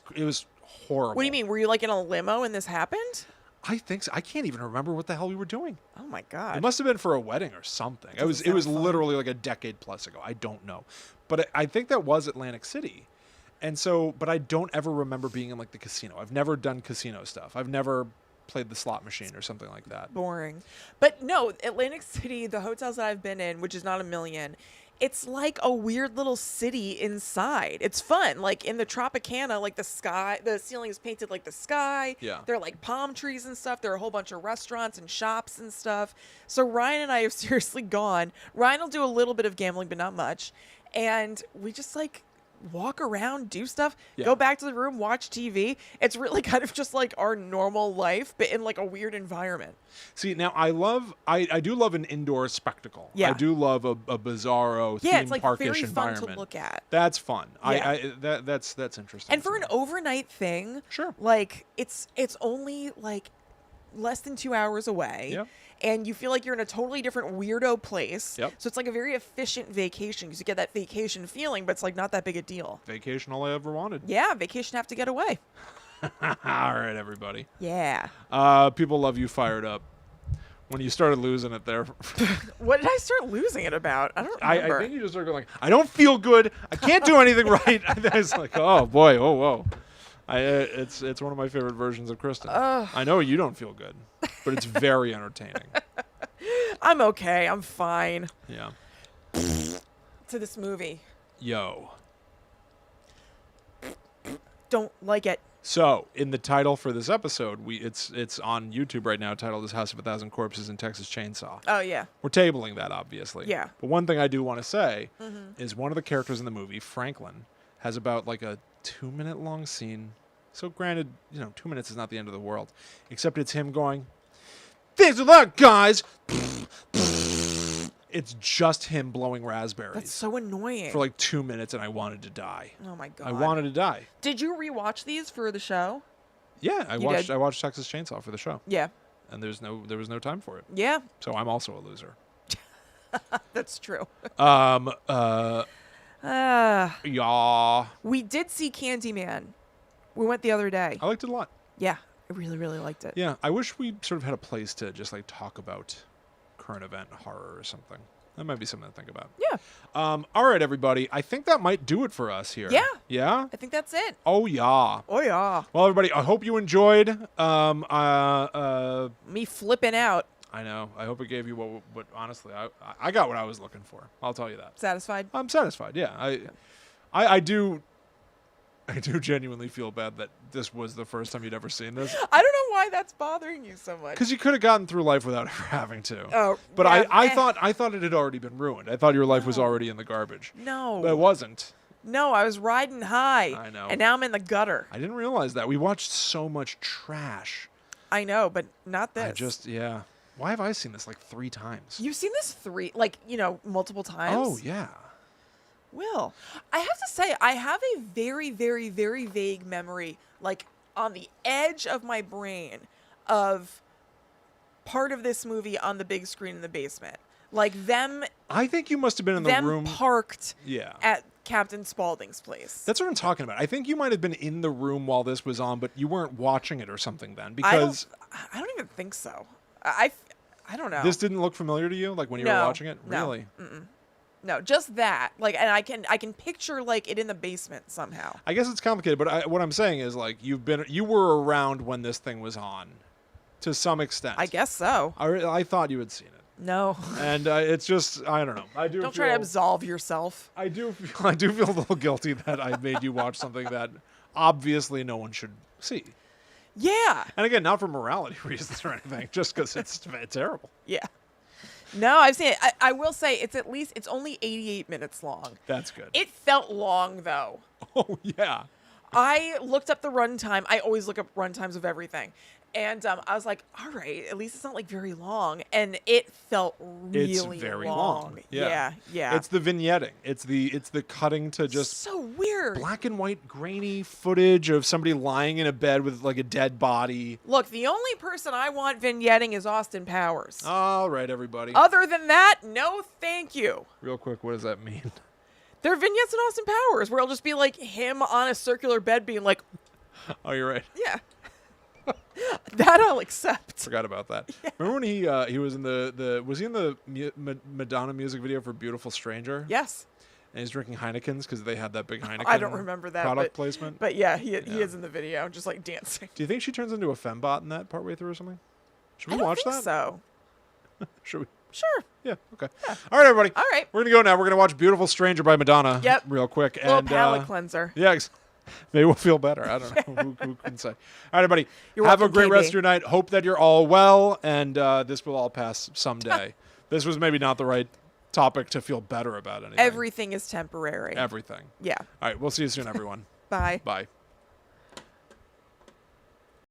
horrible. What do you mean? Were you in a limo and this happened? I think so. I can't even remember what the hell we were doing. Oh my God. It must have been for a wedding or something. It was sound fun. literally a decade plus ago. I don't know. But I think that was Atlantic City. And so, but I don't ever remember being in the casino. I've never done casino stuff. I've never played the slot machine or something like that. Boring. But no, Atlantic City, the hotels that I've been in, which is not a million, it's like a weird little city inside. It's fun. In the Tropicana, the ceiling is painted like the sky. Yeah. There are palm trees and stuff. There are a whole bunch of restaurants and shops and stuff. So Ryan and I have seriously gone. Ryan will do a little bit of gambling, but not much. And we just walk around, do stuff, Yeah. go back to the room, watch TV. It's really kind of just our normal life, but in a weird environment. See, now I do love an indoor spectacle. Yeah. I do love a bizarro Yeah, theme it's parkish very fun environment. to look at. That's fun. Yeah. That's interesting. And for to an me. overnight thing, Sure. it's only less than 2 hours away. Yep. And you feel like you're in a totally different weirdo place. Yep. So it's a very efficient vacation because you get that vacation feeling, but it's not that big a deal. Vacation all I ever wanted. Yeah, vacation have to get away. All right, everybody. Yeah. People love you fired up. When you started losing it there, What did I start losing it about? I don't I remember. think you just started going I don't feel good. I can't do anything right. It's oh boy, oh whoa. It's one of my favorite versions of Kristen. I know you don't feel good, but it's very entertaining. I'm okay. I'm fine. Yeah. To this movie. Yo. Don't like it. So, in the title for this episode, it's on YouTube right now, titled "This House of a Thousand Corpses" and Texas Chainsaw. Oh, yeah. We're tabling that, obviously. Yeah. But one thing I do want to say is one of the characters in the movie, Franklin, has about a 2-minute long scene. So granted, 2 minutes is not the end of the world, except it's him going, "Thanks a lot, guys." It's just him blowing raspberries. That's so annoying. For 2 minutes, and I wanted to die. Oh, my God. I wanted to die. Did you rewatch these for the show? Yeah, I You did? watched Texas Chainsaw for the show, Yeah. and there was no time for it. Yeah. So I'm also a loser. That's true. Yeah. We did see Candyman. We went the other day. I liked it a lot. Yeah. I really, really liked it. Yeah, I wish we sort of had a place to just talk about current event horror or something. That might be something to think about. Yeah. All right, everybody. I think that might do it for us here. Yeah. Yeah? I think that's it. Oh, yeah. Oh, yeah. Well, everybody, I hope you enjoyed. Me flipping out. I know. I hope it gave you what honestly, I got what I was looking for. I'll tell you that. Satisfied? I'm satisfied. Yeah. I do I do genuinely feel bad that this was the first time you'd ever seen this. I don't know why that's bothering you so much. Because you could have gotten through life without ever having to. Oh, but yeah, I thought it had already been ruined. I thought your life was already in the garbage. No. But it wasn't. No, I was riding high. I know. And now I'm in the gutter. I didn't realize that. We watched so much trash. I know, but not this. Yeah. Why have I seen this like 3 times? You've seen this multiple times? Oh, yeah. Will, I have to say, I have a very, very, very vague memory, like on the edge of my brain, of part of this movie on the big screen in the basement. Like them. I think you must have been in the room. Parked Yeah. at Captain Spaulding's place. That's what I'm talking about. I think you might have been in the room while this was on, but you weren't watching it or something then. Because I don't even think so. I don't know. This didn't look familiar to you, like when you were watching it? No. Really? No, just that. Like, and I can picture like it in the basement somehow. I guess it's complicated, but what I'm saying is like you were around when this thing was on, to some extent. I guess so. I thought you had seen it. No. And it's just I don't know. Don't try to absolve yourself. I do feel a little guilty that I made you watch something that obviously no one should see. Yeah. And again, not for morality reasons or anything, just because it's terrible. Yeah. No, I've seen it. I will say it's only 88 minutes long. That's good. It felt long though. Oh yeah. I looked up the runtime. I always look up runtimes of everything. And I was like, all right, at least it's not like very long. And it felt really It's very long. Yeah. Yeah. It's the vignetting. It's the cutting to just so weird. black and white grainy footage of somebody lying in a bed with like a dead body. Look, the only person I want vignetting is Austin Powers. All right, everybody. Other than that, no thank you. Real quick, what does that mean? There are vignettes in Austin Powers where it'll just be like him on a circular bed being like, Oh, you're right. yeah. That I'll accept. Forgot about that. Yeah. Remember when he was in was he in the Madonna music video for Beautiful Stranger? Yes. And he's drinking Heinekens because they had that big Heineken I don't remember that product placement. But yeah, he is in the video, just like dancing. Do you think she turns into a fembot in that partway through or something? Should we I don't watch think that? So. Should we? Sure. Yeah. Okay. Yeah. All right, everybody. All right. We're gonna go now. We're gonna watch Beautiful Stranger by Madonna. Yep. Real quick. Little palate cleanser. Yeah. Maybe we'll feel better. I don't know. Who can say? All right, everybody. You're have a welcome, great KB. rest of your night. Hope that you're all well, and this will all pass someday. This was maybe not the right topic to feel better about anything. Everything is temporary. Everything. Yeah. All right. We'll see you soon, everyone. Bye. Bye.